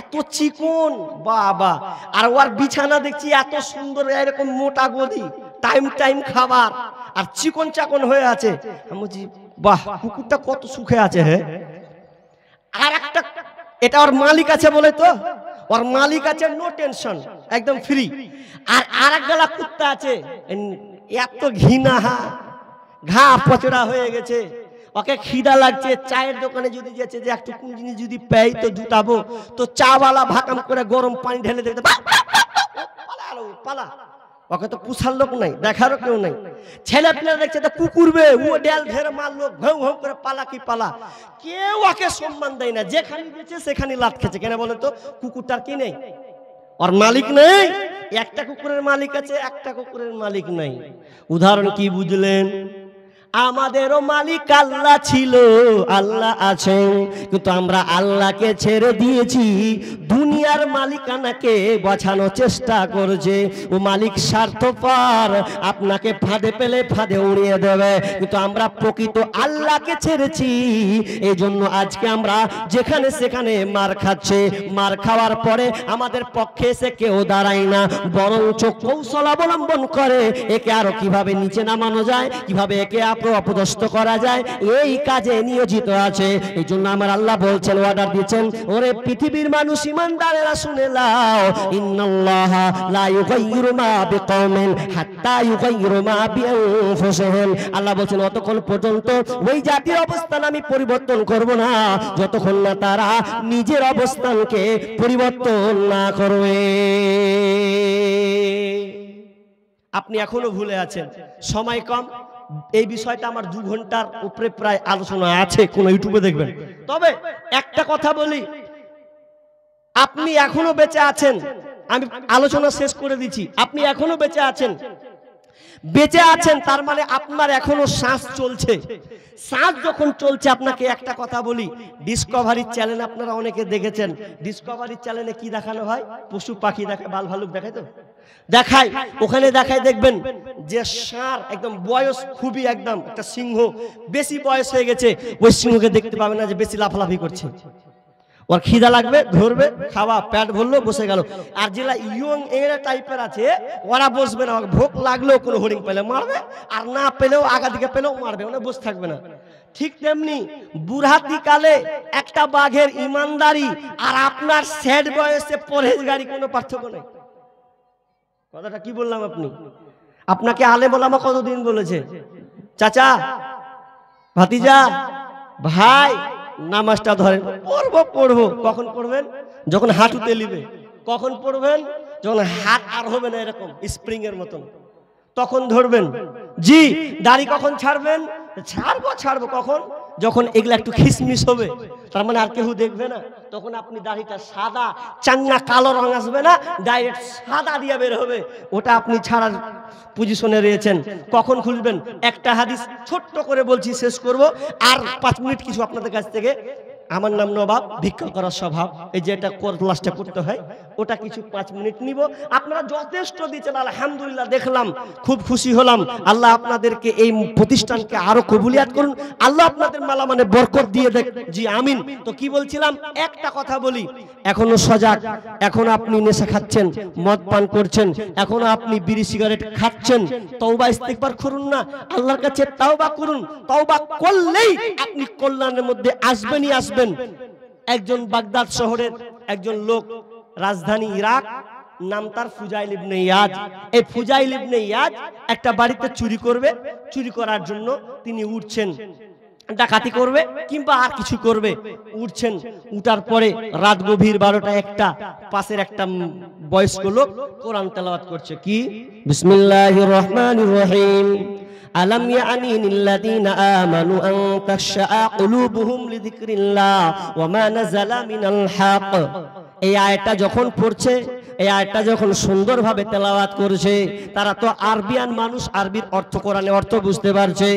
এত চিকন বাবা, আর ওর বিছানা দেখছি এত সুন্দর, এরকম মোটা গদি, টাইম টাইম খাবার, আর চিকন চাকন হয়ে আছে। আমি বলছি বাহ, কুকুরটা কত সুখে আছে। হ্যাঁ, আর একটা এটা ওর মালিক আছে বলে তো, ওর মালিক আছে নো টেনশন, একদম ফ্রি। আর আরেক গলা কুত্তা আছে, এত ঘৃণা, ঘা পচড়া হয়ে গেছে। ওকে খিদা লাগছে, চায়ের দোকানে যদি যেছে যে একটু কোন জিনিস যদি পেই তো জুটাবো, তো চাওয়ালা ভাকাম করে গরম পানি ঢেলে দেখতে পালা। ওকে তো পুষার লোক নাই, দেখারও কেউ নাই। ছেলে পেলে দেখছে তো কুকুর বে, ও ডেল ধরে মারলো, ঘৌ ঘৌ করে পালা কি পালা। কেউ ওকে সম্মান দেয় না, যেখানে গেছে সেখানে লাত খেছে। কেন বলে তো? কুকুরটার কি নেই, ওর মালিক নেই। একটা কুকুরের মালিক আছে, একটা কুকুরের মালিক নাই। উদাহরণ কি বুঝলেন? আমাদেরও মালিক আল্লাহ ছিল, আল্লাহ আছেন, কিন্তু আমরা আল্লাহকে ছেড়ে দিয়েছি, দুনিয়ার মালিকানাকে বাঁচানোর চেষ্টা করছে। ও মালিক স্বার্থপর, আপনাকে ফাঁদে পেলে ফাঁদে উড়িয়ে দেবে, কিন্তু আমরা প্রকৃত আল্লাহকে ছেড়েছি। এই জন্য আজকে আমরা যেখানে সেখানে মার খাচ্ছে, মার খাওয়ার পরে আমাদের পক্ষে এসে কেউ দাঁড়ায় না, বরঞ্চ কৌশল অবলম্বন করে একে আরো কিভাবে নিচে নামানো যায়, কিভাবে একে অপদস্থ করা যায়, এই কাজে নিয়োজিত আছে। এই জন্য আমার আল্লাহ বলছেন, অর্ডার দিচ্ছেন, ওরে পৃথিবীর মানুষ ইমানদারেরা শুনে নাও, ইন্নাল্লাহা লা ইউগাইয়িরু মা বিকওমিন হাত্তা ইউগাইয়িরু মা বিআনফুসিহিম। আল্লাহ বলছেন অতক্ষণ পর্যন্ত ওই জাতির অবস্থান আমি পরিবর্তন করব না, যতক্ষণ না তারা নিজের অবস্থানকে পরিবর্তন না করবে। আপনি এখনো ভুলে আছেন, সময় কম, এই বিষয়টা আমার 2 ঘন্টার উপরে প্রায় আলোচনা আছে, কোন ইউটিউবে দেখবেন। তবে একটা কথা বলি, আপনি এখনো বেঁচে আছেন, আমি আলোচনা শেষ করে দিচ্ছি। আপনি এখনো বেঁচে আছেন, বেঁচে আছেন তার মানে আপনার এখনো শ্বাস চলছে। শ্বাস যখন চলছে, আপনাকে একটা কথা বলি, ডিসকভারির চ্যানেল আপনারা অনেকে দেখেছেন, ডিসকভারির চ্যানেলে কি দেখানো হয়? পশু পাখি দেখায়, বাল ভালুক দেখায়, তো দেখায়, ওখানে দেখায় দেখবেন যে ষাঁড় একদম বয়স খুবই, একদম একটা সিংহ বেশি বয়স হয়ে গেছে, ওই সিংহকে দেখতে পাবে না যে বেশি লাফালাফি করছে। ওর খিদা লাগবে, ধরবে, খাওয়া, পেট ভরলো, বসে গেল। আর যেটা ইয়ং এরা টাইপের আছে, ওরা বসবে না, ভোক লাগলেও কোনো হরিণ পেলে মারবে, আর না পেলেও আগা দিকে পেলেও মারবে, মানে বসে থাকবে না। ঠিক তেমনি বুড়াতি কালে একটা বাঘের ইমানদারি আর আপনার স্যাড বয়সে পরহেজগারি কোনো পার্থক্য নেই। কথাটা কি বললাম? আপনাকে আলেম ওলামা কতদিন বলেছে, চাচা, ভাতিজা, ভাই, নামাজটা ধরেন, পড়বো। কখন পড়বেন? যখন হাঁটুতে নিবে। কখন পড়বেন? যখন হাত আর হবে না এরকম স্প্রিং এর মতন, তখন ধরবেন। জি, দাড়ি কখন ছাড়বেন? ছাড়বো কখন? যখন এগুলা একটু খিসমিস হবে, তার মানে আর কেউ দেখবে না, তখন আপনি দাড়িটা সাদা, চাঙ্গা কালো রং আসবে না, ডাইরেক্ট সাদা দিয়ে বের হবে, ওটা আপনি ছাড়ার পজিশনে রয়েছেন। কখন খুলবেন? একটা হাদিস ছোট্ট করে বলছি, শেষ করব, আর 5 মিনিট কিছু আপনাদের কাছ থেকে আমার নাম নবাব, ভিক্ষা করার স্বভাব, এই যে এটা ক্লাসটা করতে হয় ওটা কিছু 5 মিনিট নিব। আপনারা যথেষ্ট দিয়েছেন, আলহামদুলিল্লাহ, দেখলাম, খুব খুশি হলাম। আল্লাহ আপনাদেরকে এই প্রতিষ্ঠানকে আরো কবুলিয়াত করুন, আল্লাহ আপনাদের মালা মানে বরকত দিয়ে দেখ। জি আমিন। তো কি বলছিলাম, একটা কথা বলি, এখনো সজাগ, এখন আপনি নেশা খাচ্ছেন, মদ পান করছেন, এখনো আপনি বিড়ি সিগারেট খাচ্ছেন, তওবা ইস্তিগফার করুন না, আল্লাহর কাছে তওবা করুন। তওবা করলেই আপনি কল্যাণের মধ্যে আসবেনই আসবেন। একজন বাগদাদ শহরের একজন লোক, রাজধানী ইরাক, নাম তার ফুজাইল ইবনে ইয়াজ। এই ফুজাইল ইবনে ইয়াজ একটা বাড়িতে চুরি করবে, চুরি করার জন্য তিনি উঠছেন, ডাকাতি করবে কিংবা আর কিছু করবে, উঠছেন। উঠার পরে রাত গভীর 12টা 1টা, পাশের একটা বয়স্ক লোক কোরআন তেলাওয়াত করছে। কি বিসমিল্লাহির রহমানির রহিম, আলাম ইয়ানি লিল্লাযিনা আমানু আন তাখশা কুলুবুহুম লিযিকরিল্লাহ ওয়া মা নাযালা মিনাল হক। এই আয়াতটা যখন পড়ছে, এই আয়াতটা যখন সুন্দরভাবে তেলাওয়াত করছে, তারা তো আরবিয়ান মানুষ, আরবির অর্থ, কোরআনে অর্থ বুঝতে পারছে।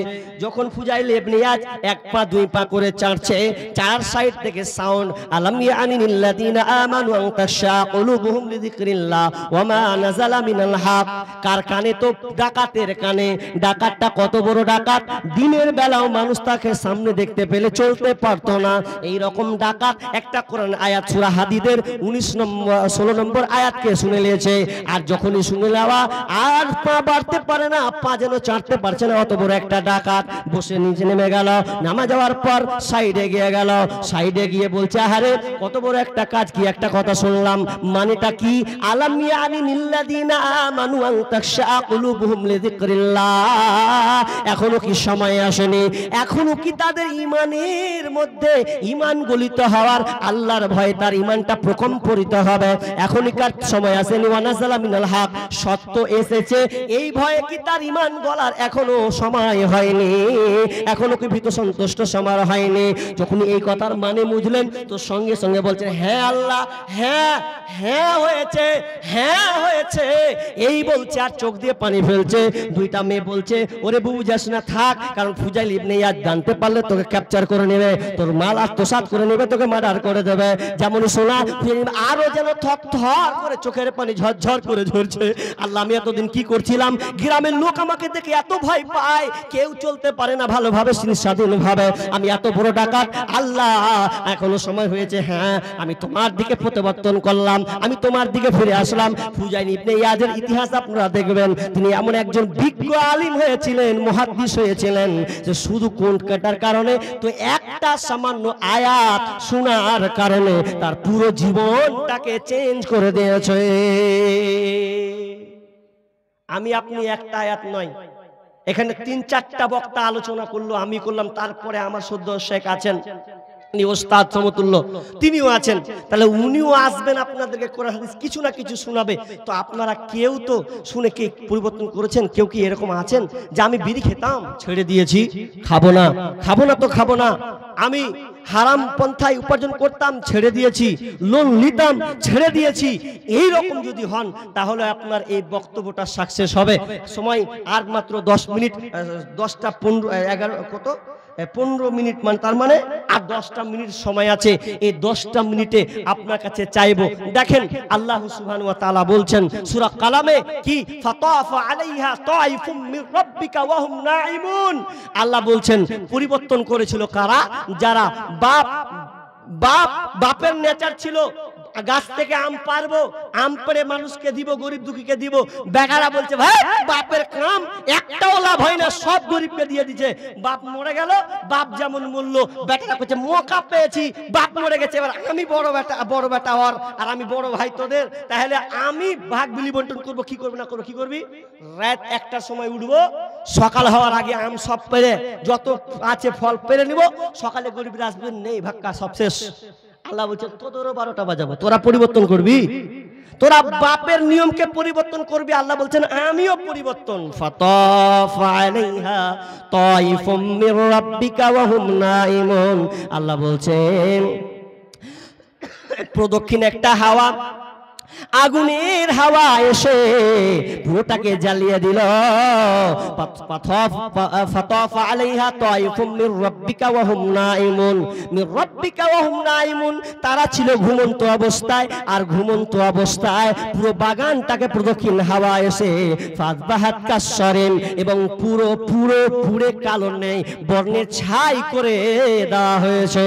যখন ফুজাইল ইবনে ইয়াজ 1 পা 2 পা করে চাটছে, 4 সাইড থেকে সাউন্ড, আলাম ইয়ানি লিল্লাযিনা আমানু আন তাখশা কুলুবুহুম লিযিকরিল্লাহ ওয়া মা নাযালা মিনাল হক। কার কানে? তো ডাকাতের কানে। ডাকাতটা কত বড় ডাকাত, দিনের বেলাও মানুষ তাকে সামনে দেখতে পেলে চলতে পারতো না, এই রকম ডাকাত একটা কোরআন আয়াত সূরা হাদীদের 16 নম্বর আয়াতকে শুনে নিয়েছে। আর যখনই শুনে নেওয়া, আর পা বাড়তে পারে না, পা যেন চাটতে পারছে না, অত বড় একটা ডাকাত বসে নিচে নেমে গেল। নামা যাওয়ার পর সাইডে গিয়ে গেল, সাইডে গিয়ে বলছে, আরে কত বড় একটা কাজ, কি একটা কথা শুনলাম, মানেটা কি? আলাম ইয়ানি লিল্লাযিনা আমানু আন তাখশা কুলুবুহুম লিযিকরিল্লাহ। এখনো কি সময় আসেনি? এখনো কি তাদের ইমানের মধ্যে ইমান গলিত হওয়ার, আল্লাহর ভয়ে তার ইমানটা প্রকম্পিত হবে? এখনকার সময় আসেনি? ওয়া নাযালা মিনাল হক, সত্য এসেছে, এই ভয়ে কি তার ইমান গলার এখনো সময় হয়নি? এখনো কি ভীত সন্তুষ্ট সময় হয়নি? যখন এই কথার মানে বুঝলেন, তো সঙ্গে সঙ্গে বলছেন, হ্যাঁ আল্লাহ, হ্যাঁ হ্যাঁ হয়েছে, হ্যাঁ হয়েছে, এই বলছে আর চোখ দিয়ে পানি ফেলছে। 2টা মেয়ে বলছে, ওরে বুবু যাস না, থাক, কারণ ফুজাইল ইবনে ইয়াজ জানতে পারলে তোকে ক্যাপচার করে নেবে, তোর মাল আত্মসাৎ করে নেবে, তোকে মার্ডার করে দেবে। যেমন শোনা, আরো যেন থর করে চোখের পানি ঝরঝর করে ঝরছে। আল্লাহ, আমি এতদিন কি করছিলাম? গ্রামের লোক আমাকে দেখে এত ভয় পায়, কেউ চলতে পারে না ভালোভাবে, স্বাধীনভাবে। আমি এত বড় ডাকাত, আল্লাহ এখনো সময় হয়েছে, হ্যাঁ আমি তোমার দিকে প্রত্যাবর্তন করলাম, আমি তোমার দিকে ফিরে আসলাম। ফুজাইল ইবনে ইয়াজের ইতিহাস আপনারা দেখবেন, তিনি এমন একজন বিজ্ঞ আলিম হয়েছিলেন, মুহাদ্দিস হয়েছিলেন, যে শুধু কোন কাটার কারণে, তো একটা সামান্য আয়াত শোনার কারণে তার পুরো জীবনটাকে চেঞ্জ করে দিয়েছে। আমি আপনি একটা আয়াত নয়, এখানে 3-4টা বক্তা আলোচনা করলো, আমি করলাম, তারপরে আমার সদ্য শেখ আছেন, ওস্তাদ সমতুল্য, তিনিও আছেন, তাহলে উনিও আসবেন, আপনাদেরকে কোরআন হাদিস কিছু না কিছু শোনাবে। তো আপনারা কেউ তো শুনে কি পরিবর্তন করেছেন? কেউ কি এরকম আছেন যে আমি বিড়ি খেতাম, ছেড়ে দিয়েছি, খাবো না, খাবো না তো খাবো না, আমি হারাম পন্থায় উপার্জন করতাম, ছেড়ে দিয়েছি, লোন নিতাম, ছেড়ে দিয়েছি, এই রকম যদি হন, তাহলে আপনার এই বক্তব্যটা সাকসেস হবে। সময় আর মাত্র 10 মিনিট, 10টা 15 11 কত 15 মিনিট, মানে তার মানে আর 10টা মিনিট সময় আছে। এই 10টা মিনিটে আপনার কাছে চাইবো, দেখেন আল্লাহ সুবহানাহু ওয়া তাআলা বলছেন সূরা কালামে, কি ফাতাফা আলাইহা তাইফুম মির রাব্বিকা ওয়া হুম নাঈমুন। আল্লাহ বলছেন পরিবর্তন করেছিল কারা? যারা বাপের নেচার ছিল, গাছ থেকে আম পারবো, আম পেড়ে মানুষকে দিব, গরিব দুঃখীকে দিব। বেকারা বলছে, ভাই বাপের কাম একটাও লাভ হয় না, সব গরিবকে দিয়ে দিচ্ছে। বাপ মরে গেল, বাপ যেমন মূল্য, বেটারা করছে মৌকা পেয়েছি, বাপ মরে গেছে, এবার আমি বড় বেটা হর, আর আমি বড় ভাই তোদের, তাহলে আমি ভাগ বিলি বন্টন করবো। কি করবি না করবো, কি করবি? রাত 1টার সময় উঠবো, সকাল হওয়ার আগে আম সব পেরে, যত আছে ফল পেরে নিব, সকালে গরিবরা আসবে, নেই ভাক্কা, সব শেষ। আল্লাহ বলছেন তোদেরও 12টা বাজাবো, তোরা পরিবর্তন করবি, তোরা বাপের নিয়মকে পরিবর্তন করবি। আল্লাহ বলছেন আমিও পরিবর্তন। ফাতাফা আলাইহা তাইফুম মির রাব্বিকা ওয়া হুম নাঈমুন। আল্লাহ বলছেন প্রদক্ষিণ একটা হাওয়া আগুনের হাওয়া এসে পুরোটাকে জ্বালিয়ে দিল। ফাতাফা আলাইহা তাইফুম মির রাব্বিকা ওয়া হুম নাইমুন, মির রাব্বিকা ওয়া হুম নাইমুন। তারা ছিল ঘুমন্ত অবস্থায়, আর ঘুমন্ত অবস্থায় পুরো বাগানটাকে প্রদক্ষিণ হাওয়া এসে ফাতবাহাত কাসরিন, এবং পুরো পুরো পুরে কালো নেই বর্ণের ছাই করে দেওয়া হয়েছে।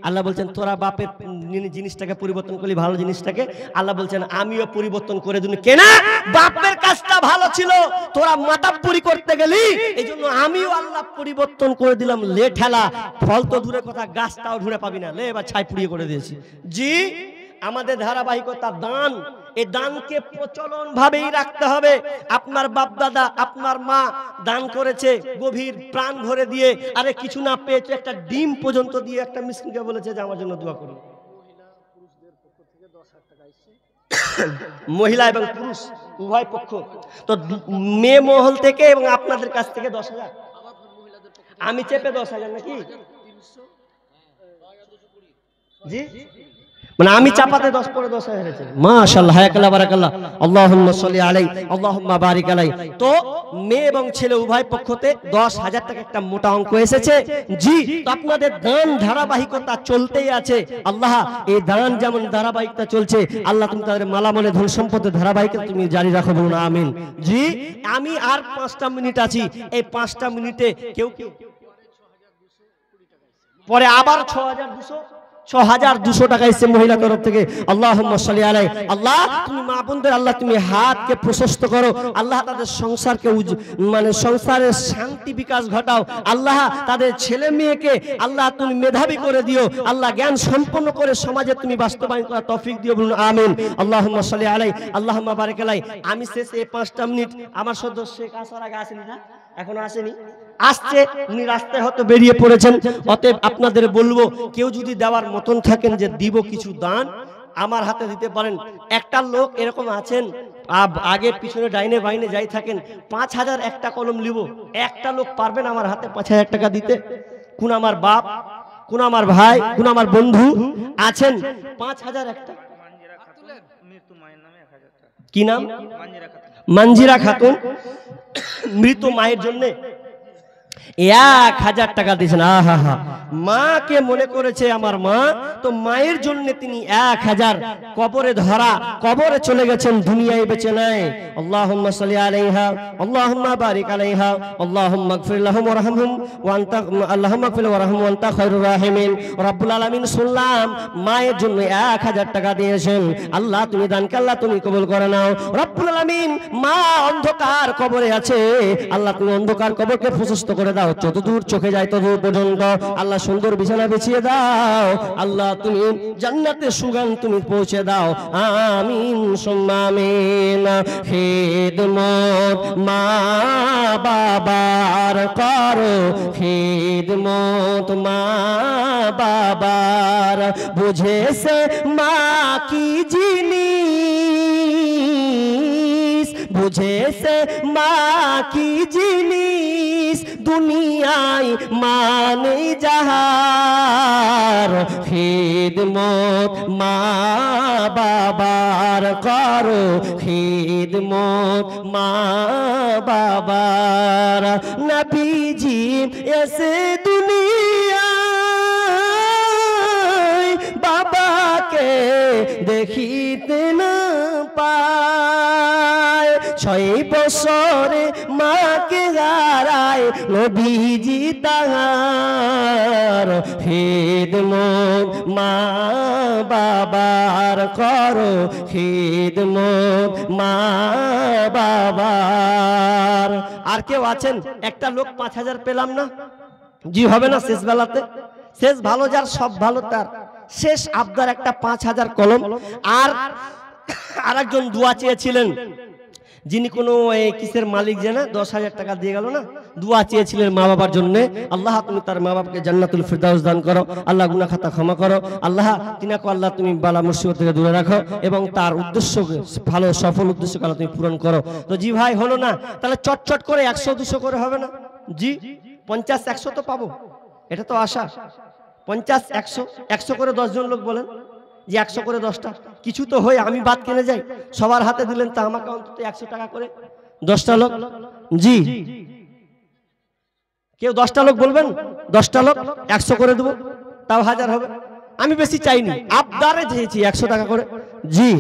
আল্লাহ বলছেন তোরা বাপের জিনিসটাকে পরিবর্তন করলি, ভালো জিনিসটাকে। আল্লাহ বলছেন আমিও পরিবর্তন করে দিন। কেনা বাপের কাজটা ভালো ছিল, তোরা মাতাব্বুরি করতে গেলি, এই জন্য আমিও আল্লাহ পরিবর্তন করে দিলাম। লে ঠেলা, ফল তো দূরের কথা, গাছটাও ঢুঁড়ে পাবি না, লে এবার ছাই পুড়িয়ে করে দিয়েছি। জি, আমাদের ধারাবাহিকতা দান, এই দানকে প্রচলন ভাবেই রাখতে হবে। আপনার বাপ দাদা, আপনার মা দান করেছে গভীর প্রাণ ভরে দিয়ে, আরে কিছু না পেয়েছে একটা ডিম পর্যন্ত দিয়ে একটা মিসকিনকে বলেছে যে আমার জন্য দোয়া করুন। মহিলা এবং পুরুষ উভয় পক্ষ, তো মেয়ে মহল থেকে এবং আপনাদের কাছ থেকে 10,000, আমি চেপে 10,000 নাকি জি, মানে আমি চাপাতে 10 পরে 10,000 হয়েছে। মাশাআল্লাহ, হায়াকাল্লাহ, বারাকাল্লাহ, আল্লাহুম্মা সাল্লি আলাইহি, আল্লাহুম্মা বারিক আলাইহি। তো মেয়ে এবং ছেলে উভয় পক্ষতে 10,000 টাকা একটা মোটা অঙ্ক এসেছে। জি, তো আপনাদের দান ধারাবাহিকতা চলতেই আছে। আল্লাহ এই দান যেমন ধারাবাহিকতা চলছে, আল্লাহ তুমি তাদের মালামালে ধন সম্পদের ধারাবাহিকতা তুমি জারি রাখো, বলুন আমিন। জি, আমি আর 5টা মিনিট আছি, এই 5টা মিনিটে কেউ কেউ পরে আবার 6,200 টাকা এসেছে মহিলা তরফ থেকে। আল্লাহুম্মা সাল্লি আলাইহি। আল্লাহ তুমি মা বোনদের, আল্লাহ তুমি হাতকে প্রশস্ত করো, আল্লাহ তাদের সংসারকে মানে সংসারের শান্তি বিকাশ ঘটাও, আল্লাহ তাদের ছেলে মেয়েকে আল্লাহ তুমি মেধাবী করে দিও, আল্লাহ জ্ঞান সম্পন্ন করে সমাজে তুমি বাস্তবায়ন করার তৌফিক দিও, বলুন আমিন। আল্লাহুম্মা সাল্লি আলাইহি, আল্লাহুম্মা বারিক আলাইহি। আমি শেষে এই 5টা মিনিট, আমার সদস্য শেখ আসার আগে আসেনি না, এখনো আসেনি, আসছে, উনি রাস্তায় হয়তো বেরিয়ে পড়েছেন। অতএব আপনাদের বলবো, কেউ যদি দেওয়ার মতন থাকেন যে দিব কিছু দান, আমার হাতে দিতে পারেন। একটা লোক এরকম আছেন, আগে পিছনে ডাইনে বাইনে যাই থাকেন, 5,000 একটা কলম লিব, একটা লোক পারবেন আমার হাতে 5,000 টাকা দিতে? কোন আমার বাপ, কোন আমার ভাই, কোন আমার বন্ধু আছেন? 5,000 একটা, কি নাম? মঞ্জিরা খাতুন, মৃত মায়ের জন্য 1,000 টাকা দিয়েছেন। আহা হা, মাকে মনে করেছে আমার মা, তো মায়ের জন্য তিনি 1,000 কবরে ধরা, কবরে চলে গেছেন, দুনিয়ায় বেঁচে নাই। আল্লাহুম্মা সাল্লি আলাইহা, আল্লাহুম্মা বারিক আলাইহা, আল্লাহুম্মা গফির লাহুম ওয়ারহামহুম ওয়া আনতা, আল্লাহুম্মা গফির ওয়ারহামহুম ওয়া আনতা খায়রুর রাহিমিন। রব্বুল আলামিন শুনলাম মায়ের জন্য 1,000 টাকা দিয়েছেন। আল্লাহ তুমি দানকে আল্লাহ তুমি কবুল করে নাও। রব্বুল আলামিন, মা অন্ধকার কবরে আছে, আল্লাহ তুমি অন্ধকার কবরকে প্রশস্ত করে দাও, যতদূর চোখে যায় ততদূর পর্যন্ত আল্লাহ সুন্দর বিছানা বিছিয়ে দাও, আল্লাহ তুমি জান্নাতের সুগান তুমি পৌঁছে দাও, আমিন সুম্মা আমিন। খিদমত মা বাবার করো, খিদমত মা বাবার, বুঝেছে মা কি জিনিস, বুঝেছে মা কি জিনিস, দুনিয়ায় মানে যাহার, খিদমত মা বাবার করো, খিদমত মা বাবার। নবীজি এসে দুনিয়ায় বাবাকে দেখিতে না পায়, 6 বছরে মাকে হারায় নবীজি তাহার, খিদমত মা বাবার করো, খিদমত মা বাবার। আর কেউ আছেন? একটা লোক 5,000 পেলাম না, জি হবে না শেষ বেলাতে? শেষ ভালো যার, সব ভালো তার, শেষ আবদার একটা 5,000 কলম। আর আরেকজন দোয়া চেয়েছিলেন, যিনি কোনো কিসের মালিক যে না, 10,000 টাকা দিয়ে গেল না, দোয়া চেয়েছিলেন মা বাবার জন্য। আল্লাহ তুমি তার মা বাবাকে জান্নাতুল ফিরদাউস দান করো, আল্লাহ গুনাহ খাতা ক্ষমা করো, আল্লাহ তিনাকে আল্লাহ তুমি বালা মুসিবত থেকে দূরে রাখো, এবং তার উদ্দেশ্য ভালো সফল উদ্দেশ্যকে আল্লাহ তুমি পূরণ করো। তো জি ভাই, হলো না? তাহলে চটচট করে 100-200 করে হবে না? জি, 50-100 তো পাবো, এটা তো আশা। 50-100 করে 10 জন লোক বলেন, যে 100 করে 10টা কিছু তো হয়, আমি বাদ কিনে যাই, সবার হাতে দিলেন তা আমাকে অন্তত 100 টাকা করে। 10টা লোক, জি কেউ 10টা লোক বলবেন, 10টা লোক 100 করে দেবো, তাও 1000 হবে। আমি বেশি চাইনি, আবদারে চেয়েছি 100 টাকা করে। জি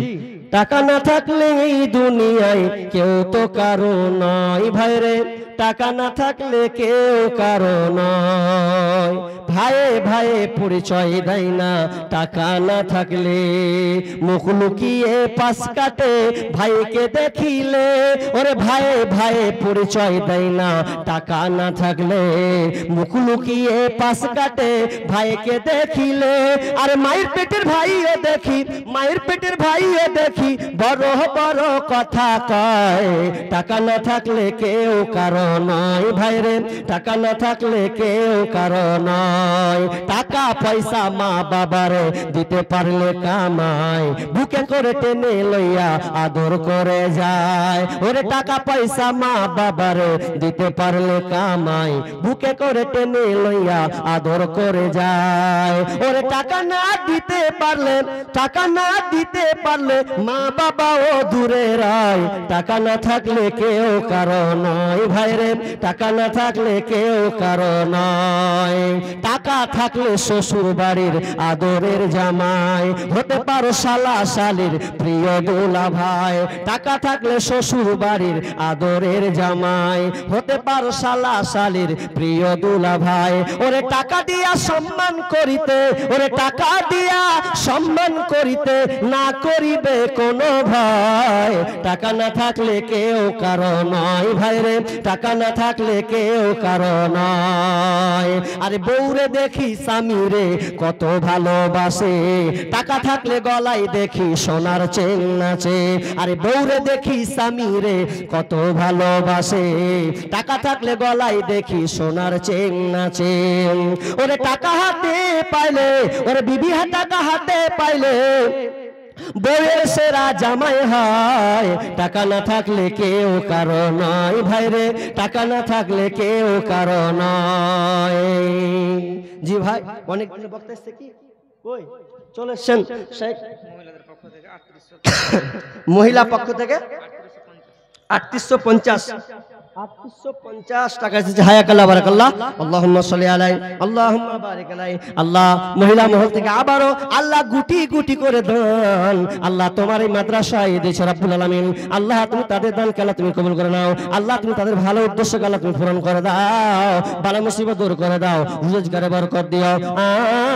টাকা না থাকলে এই দুনিয়ায় কেউ তো কারো নয় ভাইরে, টাকা না থাকলে কেউ কারো নয়। ভাইয়ে ভাইয়ে পরিচয় দেয় না টাকা না থাকলে, মুখ লুকিয়ে পাশ কাটে ভাইকে দেখিলে। ওরে ভাইয়ে ভাইয়ে পরিচয় দেয় না টাকা না থাকলে, মুখ লুকিয়ে পাশ কাটে ভাইকে দেখিলে। আর মায়ের পেটের ভাইও দেখি, মায়ের পেটের ভাইও দেখি বড় বড় কথা কয়, টাকা না থাকলে কেউ কারো নয় ভাইরে, টাকা না থাকলে কেউ কারো নয়। টাকা পয়সা মা বাবারে দিতে পারলে কামাই, বুকে করে টেনে লইয়া আদর করে যায়। ওরে টাকা পয়সা মা বাবারে দিতে পারলে কামাই, বুকে করে টেনে লইয়া আদর করে যায়। ওরে টাকা না দিতে পারলে, টাকা না দিতে পারলে মা বাবাও দূরে রায়, টাকা না থাকলে কেউ কারো নয় ভাইরে, টাকা না থাকলে কেউ কারো নয়। টাকা থাকলে শ্বশুর বাড়ির আদরের জামাই, হতে পারো শালা শালির প্রিয় দোলা ভাই। টাকা থাকলে শ্বশুর বাড়ির আদরের জামাই, হতে পারো শালা শালির প্রিয় দোলা ভাই। ওরে টাকা দিয়া সম্মান করিতে, ওরে টাকা দিয়া সম্মান করিতে না করিবে কোনো ভাই, টাকা না থাকলে কেউ কারো নয় ভাইরে, টাকা না থাকলে কেউ কারো নয়। আরে বউরে দেখি স্বামীরে কত ভালোবাসে, টাকা থাকলে গলায় দেখি সোনার চেন নাচে। আরে বউরে দেখি স্বামীরে কত ভালোবাসে, টাকা থাকলে গলায় দেখি সোনার চেন নাচে। ওরে টাকা হাতে পাইলে, ওরে বিবি টাকা হাতে পাইলে বউয়ের সেরা জামাই হয়, টাকা না থাকলে কেউ কারো নয় ভাইরে, টাকা না থাকলে কেউ কারো নয়। জি ভাই অনেক দিন বক্তা এসছে কি ওই চলে এসছেন মহিলা পক্ষ থেকে 3850 টাকা এসেছে। হায়াকাল্লাহ বারাকাল্লাহ, আল্লাহুম্মা সাল্লি আলাই, আল্লাহুম্মা বারিক আলাই। আল্লাহ মহিলা মহল থেকে আবারও আল্লাহ গুটি গুটি করে দান আল্লাহ তোমার এই মাদ্রাসায় দিয়েছে রব্বুল আলামিন। আল্লাহ তুমি তাদের দান আল্লাহ তুমি কবুল করে নাও। আল্লাহ তুমি তাদের ভালো উদ্দেশ্য আল্লাহ তুমি পূরণ করে দাও, বালা মুসিবত দূর করে দাও, রোজগারে বরকত দিও,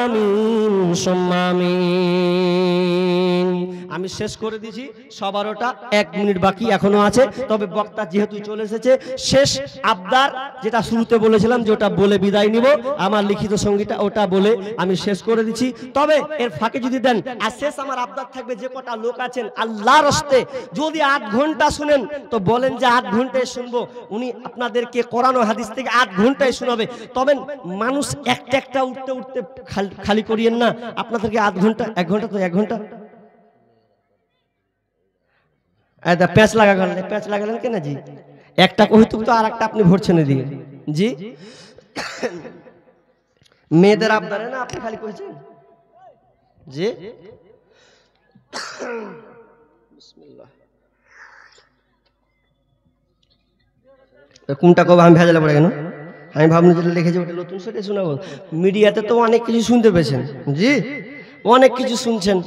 আমিন সুম্মা আমিন। আমি শেষ করে দিয়েছি, সবারোটা 1 মিনিট বাকি এখনো আছে। তবে বক্তা যেহেতু চলে এসেছে, শেষ আবদার যেটা শুরুতে বলেছিলাম যে ওটা বলে বিদায় নিব, আমার লিখিত সঙ্গীটা ওটা বলে আমি শেষ করে দিচ্ছি। তবে এর ফাঁকে যদি দেন আর শেষ আমার আবদার থাকবে, যে কটা লোক আছেন আল্লাহর রাস্তে যদি 8 ঘন্টা শুনেন তো বলেন যে 8 ঘন্টায় শুনবো, উনি আপনাদেরকে কোরআন ও হাদিস থেকে 8 ঘন্টায় শোনাবে। তবে মানুষ একটা একটা উঠতে উঠতে খালি করিয়েন না, আপনাদেরকে 8 ঘন্টা 1 ঘন্টা তো 1 ঘন্টা প্যাঁচ লাগা গেলেন, প্যাঁচ লাগালেন কেন জি? একটা কহিতুক তো আর একটা আপনি ভরছেন এদিকে জি। মেয়েদের আবদারে না আপনি খালি কইছেন জি। বিসমিল্লাহ কোনটা কবে আমি ভেজালে পড়ে কেন? আমি ভাবনি যেটা লিখেছি ওটা নতুন সেটাই শোনাবো। মিডিয়াতে তো অনেক কিছু শুনতে পেয়েছেন জি, অনেক কিছু শুনছেন।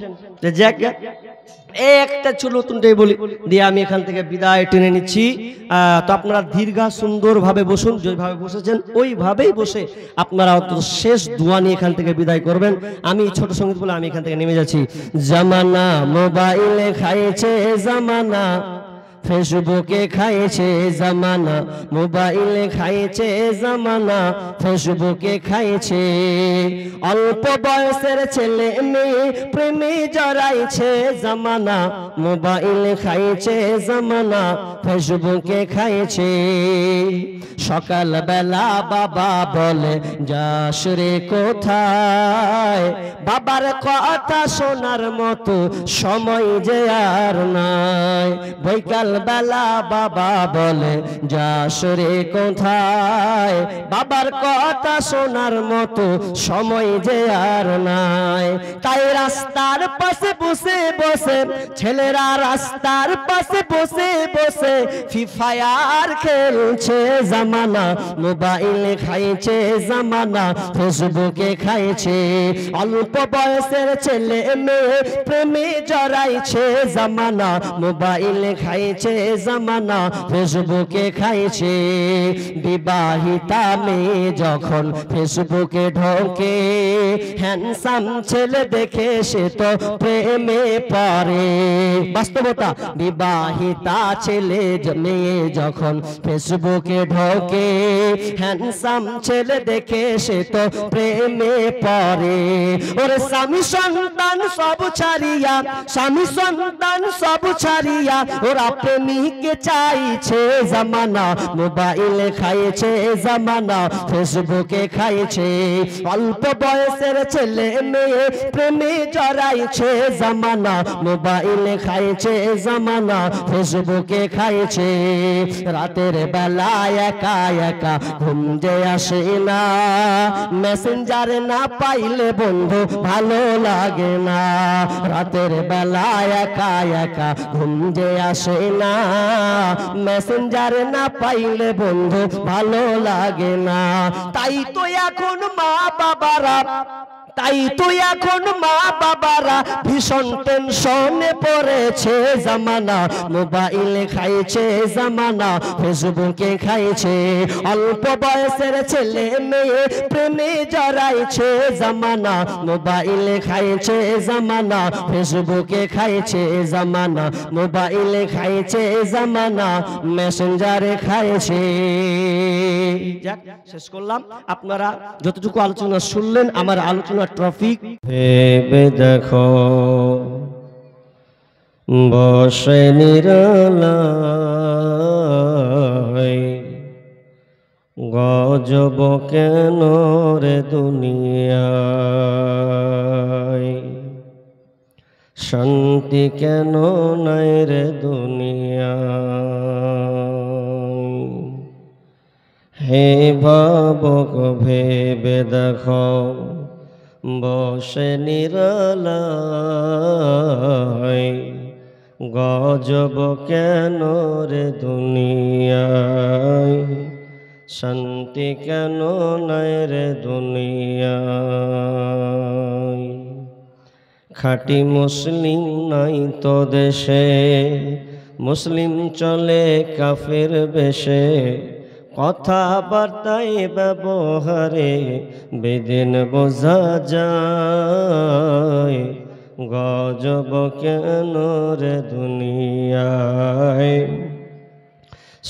একটা ছোট নতুনটাই বলি দিয়ে আমি এখান থেকে বিদায় টেনে নিচ্ছি। তো আপনারা দীর্ঘা সুন্দরভাবে বসুন, যেভাবে বসেছেন ওইভাবেই বসে আপনারা শেষ দোয়া নিয়ে এখান থেকে বিদায় করবেন। আমি ছোট সঙ্গীত বলে আমি এখান থেকে নেমে যাচ্ছি। জামানা মোবাইলে খাইছে জামানা, ফেসবুকে খাইছে জামানা, মোবাইলে খাইছে জামানা, ফেসবুকে খাইছে। অল্প বয়সের ছেলে মেয়ে প্রেমে জড়াইছে জামানা, মোবাইলে খাইছে জামানা, ফেসবুকে খাইছে। সকাল বেলা বাবা বলে যাস রে কোথায়, বাবার কথা শোনার মতো সময় যে আর নাই। বৈকাল বেলা বাবা বলে যাস রে কোথায়, বাবার কথা শোনার মতো সময় যে আর নাই। তাই রাস্তার পাশে বসে বসে ছেলেরা রাস্তার পাশে বসে বসে ফ্রি ফায়ার খেলছে জামানা, মোবাইলে খাইছে জামানা, ফেসবুকে খাইছে। অল্প বয়সের ছেলে মেয়ে প্রেমে জড়াইছে জামানা, মোবাইলে খাইছে জামানা, ফেসবুকে খাইছে। বিবাহিতা মেয়ে যখন ফেসবুকে ঢোকে, হ্যান্ডসাম ছেলে দেখে সে তো প্রেমে পড়ে। বাস্তবতা, বিবাহিতা ছেলে মেয়ে যখন ফেসবুকে ঢোকে, হ্যান্ডসাম ছেলে দেখে সে তো প্রেমে পড়ে। ওরে স্বামী সন্তান সব ছাড়িয়া, স্বামী সন্তান সব ছাড়িয়া ওরা প্রেমিককে চাইছে জামানা, মোবাইলে খাইছে জামানা, ফেসবুকে খাইছে। অল্প বয়সের ছেলে মেয়ে প্রেমে জড়াইছে জামানা, মোবাইলে খাইছে জামানা, ফেসবুকে খাইছে। রাতের বেলা একা একা ঘুম যে আসে না, মেসেঞ্জার না পাইলে বন্ধু ভালো লাগে না। রাতের বেলা একা একা ঘুম যে আসে না, মেসেঞ্জার না পাইলে বন্ধু ভালো লাগে না। তাই তো এখন মা বাবারা, তাই তো এখন মা বাবারা ভীষণ টেনশনে পড়েছে জামানা, মোবাইলে খাইছে জামানা, ফেসবুকে খাইছে। অল্প বয়সের ছেলে মেয়ে প্রেমে জড়াইছে জামানা, মোবাইলে খাইছে জামানা, ফেসবুকে খাইছে জামানা, মোবাইলে খাইছে জামানা, মেসেঞ্জারে খাইছে। যাক, শেষ করলাম। আপনারা যতটুকু আলোচনা শুনলেন, আমার আলোচনা ট্রফিক ভেবে দেখো, বসে নিরালায় গজব কেন রে দুনিয়ায়, শান্তি কেন নাই রে দুনিয়ায়। হে ভাবক ভেবে দেখো, বসে নিরালায় গজব কেন রে দুনিয়ায়, শান্তি কেন নাই রে দুনিয়ায়। খাঁটি মুসলিম নাই তো দেশে, মুসলিম চলে কাফের বেশে, কথাবার্তায় ব্যবহারে বেদিন বোঝা যায়। গজব কেন রে দুনিয়ায়,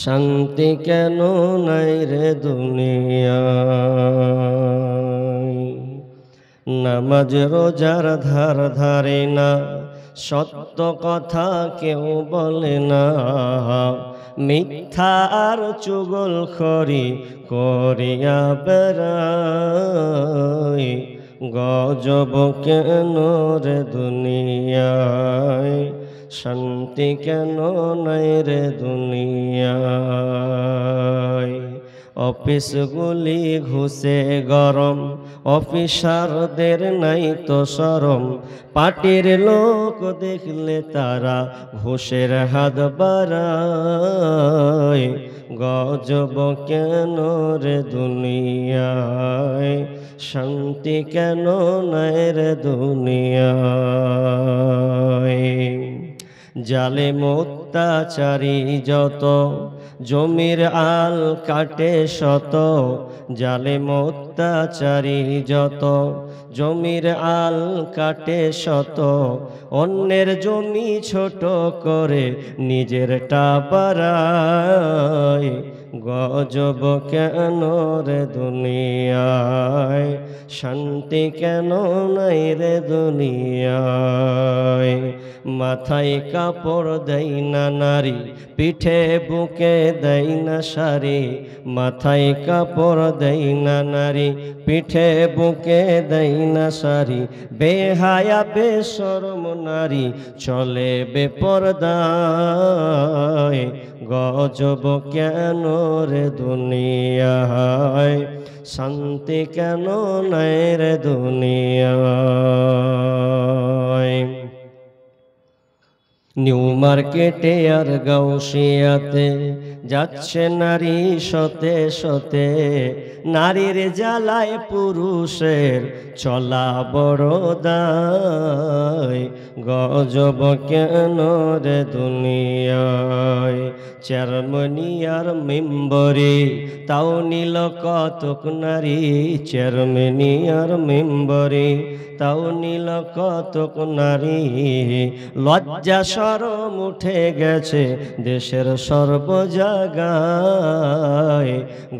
শান্তি কেন নাই রে দুনিয়ায়। নামাজ রোজার ধার ধারে না, সত্য কথা কেউ বলে না, মিথ্যা আর চুগলখড়ি করিয়া বেড়ায়। গজব কেন রে দুনিয়ায়, শান্তি কেন নাই রে দুনিয়ায়। অফিসগুলি ঘুষে গরম, অফিসারদের নাই তো শরম, পার্টির লোক দেখলে তারা ঘুষের হাত বাড়ায়। গজব কেন রে দুনিয়ায়, শান্তি কেন নাই রে দুনিয়ায়। জালেম অত্যাচারী যত, জমির আল কাটে শত, জালেম অত্যাচারী যত, জমির আল কাটে শত, অন্যের জমি ছোট করে নিজেরটা বাড়ায়। গজব কেন রে দুনিয়ায়, শান্তি কেন নাই রে দুনিয়ায়। মাথায় কাপড় দেয় না নারী, পিঠে বুকে দেয় না শাড়ি। মাথায় কাপড় দেয় না নারী, পিঠে বুকে দেয় না শাড়ি। বেহায়া বেশরম নারী চলে বেপরদায়। গজব কেন রে দুনিয়ায়, শান্তি কেন নাই রে দুনিয়ায়। নিউ মার্কেটে আর গাউসিয়াতে যাচ্ছে নারী শতে শতে। নারীর জ্বালায় পুরুষের চলা বড় দায়। গজব কেন রে দুনিয়ায়। চেয়ারম্যানি আর মেম্বরে তাও নিল কতক নারী। চেয়ারম্যানি আর মেম্বরে তাও নিল কতক নারী। লজ্জা শরম উঠে গেছে দেশের সর্ব জায়গায়।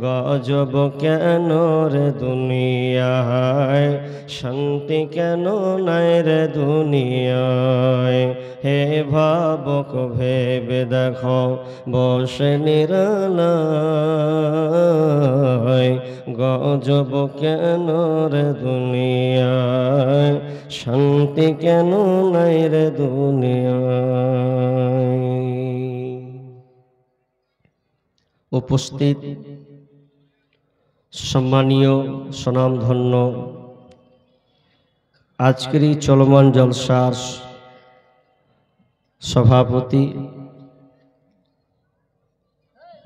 গজব কেন রে দুনিয়ায়, শান্তি কেন নাই রে দুনিয়ায়। হে ভাবক ভেবে দেখো বসে নিরালায়। গজব কেন রে দুনিয়ায়, শান্তি কেন নাই রে দুনিয়ায়। উপস্থিত সম্মানীয় স্বনামধন্য আজকের এই চলমান জলসার সভাপতি,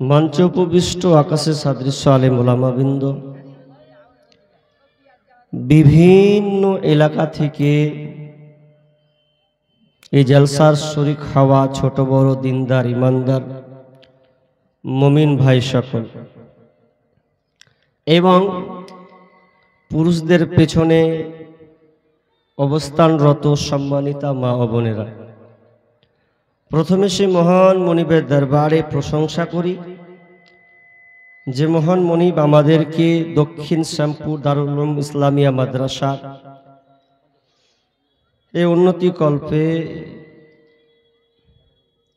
মঞ্চে উপবিষ্ট আকাশে সাদৃশ্য আলেম ওলামাবৃন্দ, বিভিন্ন এলাকা থেকে এই জলসার শরীক হওয়া ছোট বড় দিনদার ইমানদার মুমিন ভাই সকল, এবং পুরুষদের পেছনে অবস্থানরত সম্মানিতা মা ও বোনেরা, প্রথমে সে মহান মনিবের দরবারে প্রশংসা করি যে মহান মনিব আমাদেরকে দক্ষিণ শ্যামপুর দারুল উলুম ইসলামিয়া মাদ্রাসা এই উন্নতি কল্পে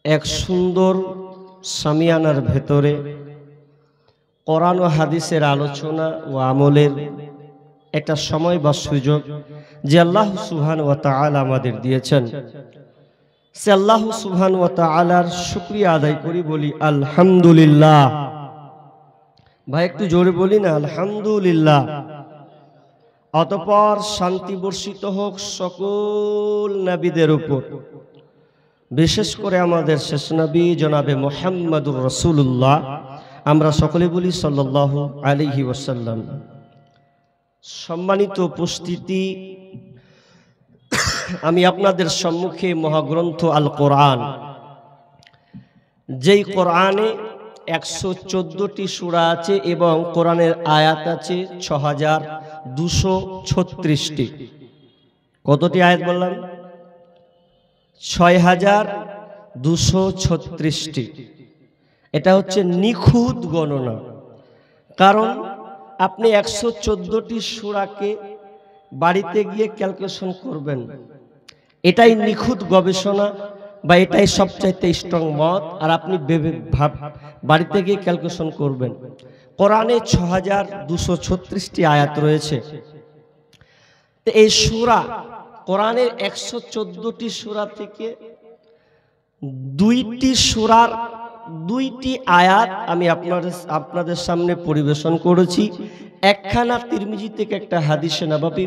এক সুন্দর সামিয়ানার ভেতরে কোরআন ও হাদিসের আলোচনা ও আমলের একটা সময় বা সুযোগ যে আল্লাহ সুবহানাহু ওয়া তাআলা আমাদের দিয়েছেন, সে আল্লাহ সুবহানাহু ওয়া তাআলার শুকরিয়া আদায় করি, বলি আলহামদুলিল্লাহ। ভাই একটু জোরে বলি না আলহামদুলিল্লাহ। অতঃপর শান্তি বর্ষিত হোক সকল নবীদের উপর, বিশেষ করে আমাদের শেষ নবী জনাবে মুহাম্মদুর রাসূলুল্লাহ। আমরা সকলে বলি সাল্লাল্লাহু আলাইহি ওয়াসাল্লাম। সম্মানিত উপস্থিতি, আমি আপনাদের সম্মুখে মহাগ্রন্থ আল কোরআন, যেই কোরআনে 114টি সূরা আছে এবং কোরআনের আয়াত আছে 6236টি। কতটি আয়াত বললাম? 6236টি। এটা হচ্ছে নিখুঁত গণনা, কারণ আপনি 114টি সূরাকে বাড়িতে গিয়ে ক্যালকুলেশন করবেন, এটাই নিখুঁত গবেষণা বা এটাই সবচাইতে স্ট্রং মত। আর আপনি বাড়িতে গিয়ে ক্যালকুলেশন করবেন। কোরআনে 6236টি আয়াত রয়েছে। তো এই সূরা কোরআনের 114টি সূরা থেকে দুইটি সূরার দুইটি আয়াত আমি আপনাদের সামনে পরিবেশন করেছি। একখানা তিরমিজি থেকে একটা হাদিসে নববী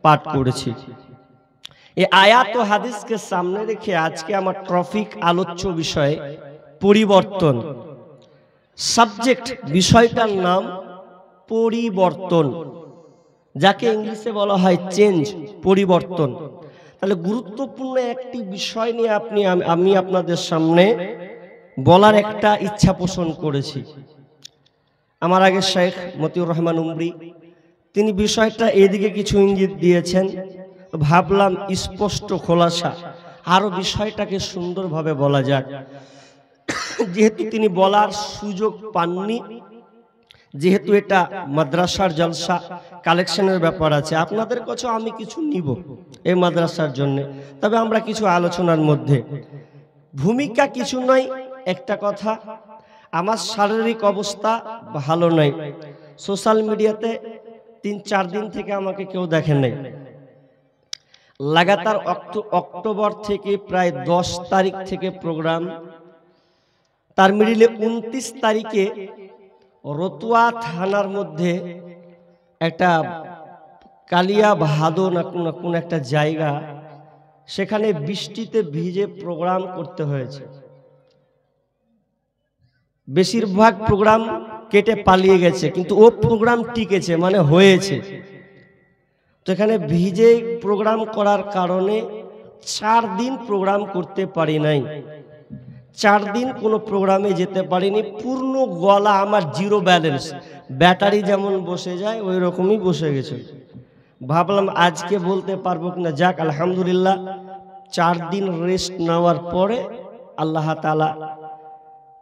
পাঠ করেছি। এই আয়াত ও হাদিসকে সামনে রেখে আজকে আমার টপিক আলোচ্য বিষয় পরিবর্তন। সাবজেক্ট বিষয়টার নাম পরিবর্তন, যাকে ইংলিশে বলা হয় চেঞ্জ, পরিবর্তন। তাহলে গুরুত্বপূর্ণ একটি বিষয় নিয়ে আমি আপনাদের সামনে বলার একটা ইচ্ছা পোষণ করেছি। আমার আগে শেখ মতিউর রহমান উমরি তিনি বিষয়টা এদিকে কিছু ইঙ্গিত দিয়েছেন, ভাবলাম স্পষ্ট খোলাসা আরো বিষয়টাকে সুন্দরভাবে বলা যাক। যেহেতু তিনি বলার সুযোগ পাননি, যেহেতু এটা মাদ্রাসার জলসা, কালেকশনের ব্যাপার আছে, আপনাদের কাছে আমি কিছু নিব, এই মাদ্রাসার জন্য। তবে আমরা কিছু আলোচনার মধ্যে ভূমিকা কিছু নয়, একটা কথা, আমার শারীরিক অবস্থা ভালো নয়। সোশ্যাল মিডিয়াতে 3-4 দিন থেকে আমাকে কেউ দেখেন নাই। লাগাতার অক্টোবর থেকে প্রায় 10 তারিখ থেকে প্রোগ্রাম, তার মিডিলে 29 তারিখে রতুয়া থানার মধ্যে একটা কালিয়া ভাদো না কোন একটা জায়গা, সেখানে বৃষ্টিতে ভিজে প্রোগ্রাম করতে হয়েছে। বেশিরভাগ প্রোগ্রাম কেটে পালিয়ে গেছে, কিন্তু ও প্রোগ্রাম টিকেছে, মানে হয়েছে। তো এখানে ভিজে প্রোগ্রাম করার কারণে 4 দিন প্রোগ্রাম করতে পারি নাই। 4 দিন কোনো প্রোগ্রামে যেতে পারিনি। পূর্ণ গলা আমার জিরো ব্যালেন্স, ব্যাটারি যেমন বসে যায় ওই রকমই বসে গেছে। ভাবলাম আজকে বলতে পারবো কিনা, যাক আলহামদুলিল্লাহ 4 দিন রেস্ট নেওয়ার পরে আল্লাহ তাআলা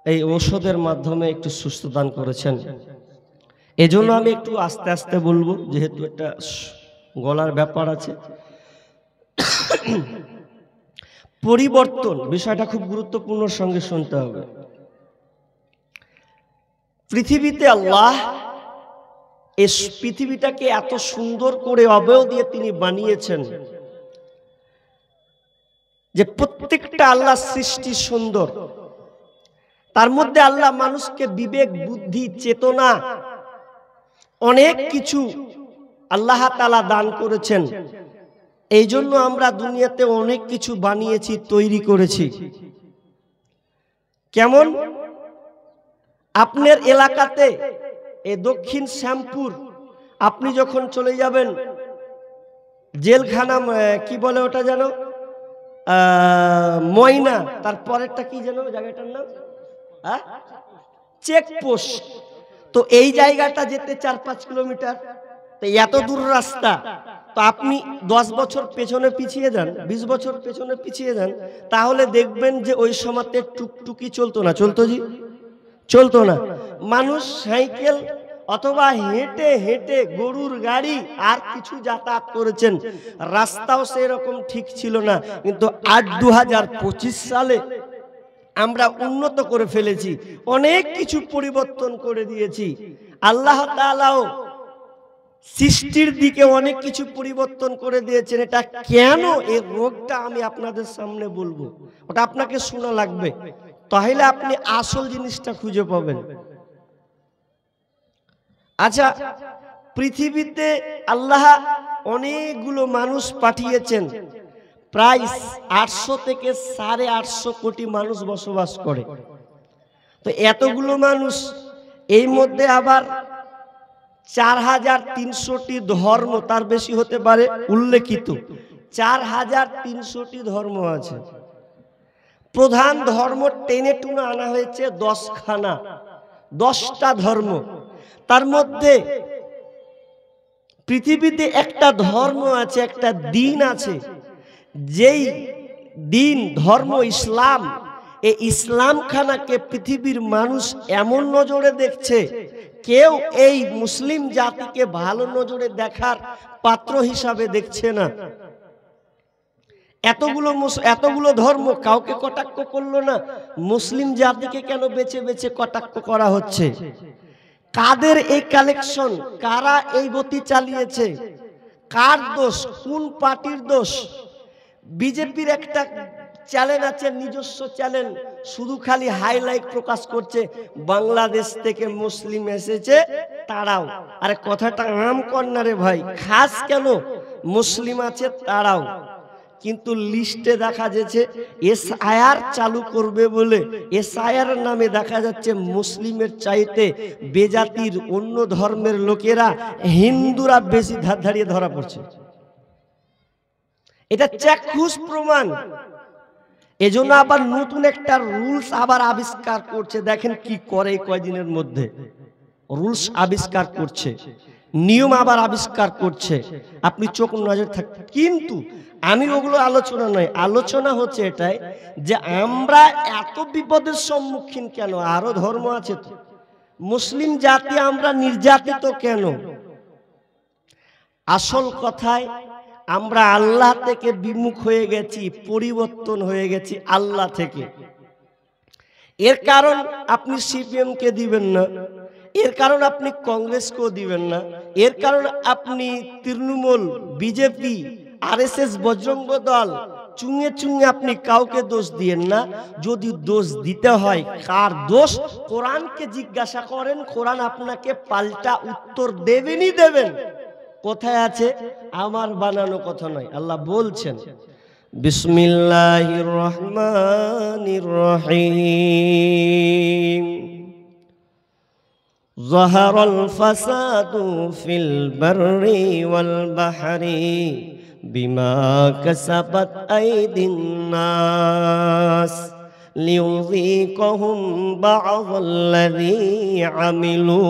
এই ঔষধের মাধ্যমে একটু সুস্থ দান করেছেন। এজন্য আমি একটু আস্তে আস্তে বলবো, যেহেতু একটা গলার ব্যাপার আছে। পরিবর্তন বিষয়টা খুব গুরুত্বপূর্ণ, সঙ্গে শুনতে হবে। পৃথিবীতে আল্লাহ এই পৃথিবীটাকে এত সুন্দর করে অবয়ব দিয়ে তিনি বানিয়েছেন যে প্রত্যেকটা আল্লাহ সৃষ্টি সুন্দর। তার মধ্যে আল্লাহ মানুষকে বিবেক, বুদ্ধি, চেতনা, অনেক কিছু আল্লাহ তাআলা দান করেছেন। এই জন্য আমরা দুনিয়াতে অনেক কিছু বানিয়েছি, তৈরি করেছি। কেমন? আপনার এলাকাতে এই দক্ষিণ শ্যামপুর আপনি যখন চলে যাবেন, জেলখানা, কি বলে ওটা যেন, ময়না, তারপরেরটা কি যেন জায়গাটার নাম, চেকপোস্ট। তো এই জায়গাটা যেতে 4-5 কিলোমিটার, তো এত দূর রাস্তা। তো আপনি 10 বছর পেছনে পিছিয়ে যান, 20 বছর পেছনে পিছিয়ে যান, তাহলে দেখবেন যে ওই সময়তে টুকটুকি চলতো না। চলতো জি? চলতো না। মানুষ সাইকেল অথবা হেঁটে হেঁটে, গরুর গাড়ি আর কিছু যাতায়াত করেছেন। রাস্তাও সেরকম ঠিক ছিল না। কিন্তু আজ 2025 সালে আমরা উন্নত করে ফেলেছি, অনেক কিছু পরিবর্তন করে দিয়েছি। আল্লাহ তাআলাও সৃষ্টির দিকে অনেক কিছু পরিবর্তন করে দিয়েছেন। এটা কেন, এই রোগটা আমি আপনাদের সামনে বলবো, ওটা আপনাকে শোনা লাগবে, তাহলে আপনি আসল জিনিসটা খুঁজে পাবেন। আচ্ছা, পৃথিবীতে আল্লাহ অনেকগুলো মানুষ পাঠিয়েছেন, প্রায় 800 থেকে 850 কোটি মানুষ বসবাস করে। তো এতগুলো মানুষ, এই মধ্যে আবার 4300টি ধর্ম, তার বেশি হতে পারে উল্লেখিত, 4300টি ধর্ম আছে। প্রধান ধর্ম টেনে টুনে আনা হয়েছে 10খানা, 10টা ধর্ম। তার মধ্যে পৃথিবীতে একটা ধর্ম আছে, একটা দিন আছে, যেই দিন, ধর্ম ইসলাম। এই ইসলাম খানাকে পৃথিবীর মানুষ এমন নজরে দেখছে, কেউ এই মুসলিম জাতিকে ভালো নজরে দেখার পাত্র হিসাবে দেখছে না। এতগুলো ধর্ম কাউকে কটাক্ষ করলো না, মুসলিম জাতিকে কেন বেছে বেছে কটাক্ষ করা হচ্ছে? কাদের এই কালেকশন? কারা এই গতি চালিয়েছে? কার দোষ? কোন পার্টির দোষ? বিজেপির একটা চ্যানেল আছে, নিজস্ব চ্যানেল, শুধু খালি হাইলাইট প্রকাশ করছে, বাংলাদেশ থেকে মুসলিম এসেছে তারাও। আরে কথাটা আম কর না রে ভাই, খাস কেন? মুসলিম আছে তারাও, কিন্তু লিস্টে দেখা যাচ্ছে এসআইআর চালু করবে বলে, এসআইআর নামে দেখা যাচ্ছে মুসলিমের চাইতে বেজাতির অন্য ধর্মের লোকেরা, হিন্দুরা বেশি দাঁড়িয়ে ধরা পড়ছে। এটা চাক্ষুষ প্রমাণ। এজন্য আবার নতুন একটা রুলস আবার আবিষ্কার করছে। দেখেন কি করে, কয়দিনের মধ্যে রুলস আবিষ্কার করছে, নিয়ম আবার আবিষ্কার করছে, আপনি চোখ নজর থাকবেন। কিন্তু আমি ওগুলো আলোচনা নয়, আলোচনা হচ্ছে এটাই যে আমরা এত বিপদের সম্মুখীন কেন? আরো ধর্ম আছে তো, মুসলিম জাতি আমরা নির্যাতিত কেন? আসল কথায় আমরা আল্লাহ থেকে বিমুখ হয়ে গেছি, পরিবর্তন হয়ে গেছি আল্লাহ থেকে। এর কারণ আপনি সিপিএমকে দিবেন না, এর কারণ আপনি কংগ্রেসকেও দিবেন না, এর কারণ আপনি তৃণমূল, বিজেপি, আরএসএস, বজরঙ্গ দল চুঙে চুঙে আপনি কাউকে দোষ দিয়েন না। যদি দোষ দিতে হয় কার দোষ, কোরআনকে জিজ্ঞাসা করেন, কোরআন আপনাকে পাল্টা উত্তর দেবেনই দেবেন। কোথায় আছে? আমার বানানো কথা নয়, আল্লাহ বলছেন বিসমিল্লাহির রহমানির রহিম যাহারাল ফাসাদু ফিল বাররি ওয়াল বাহরি বিমা কাসাবাত আইদিন নাস লিয়ুযীকাহুম বা'যাল্লাযী আমিলু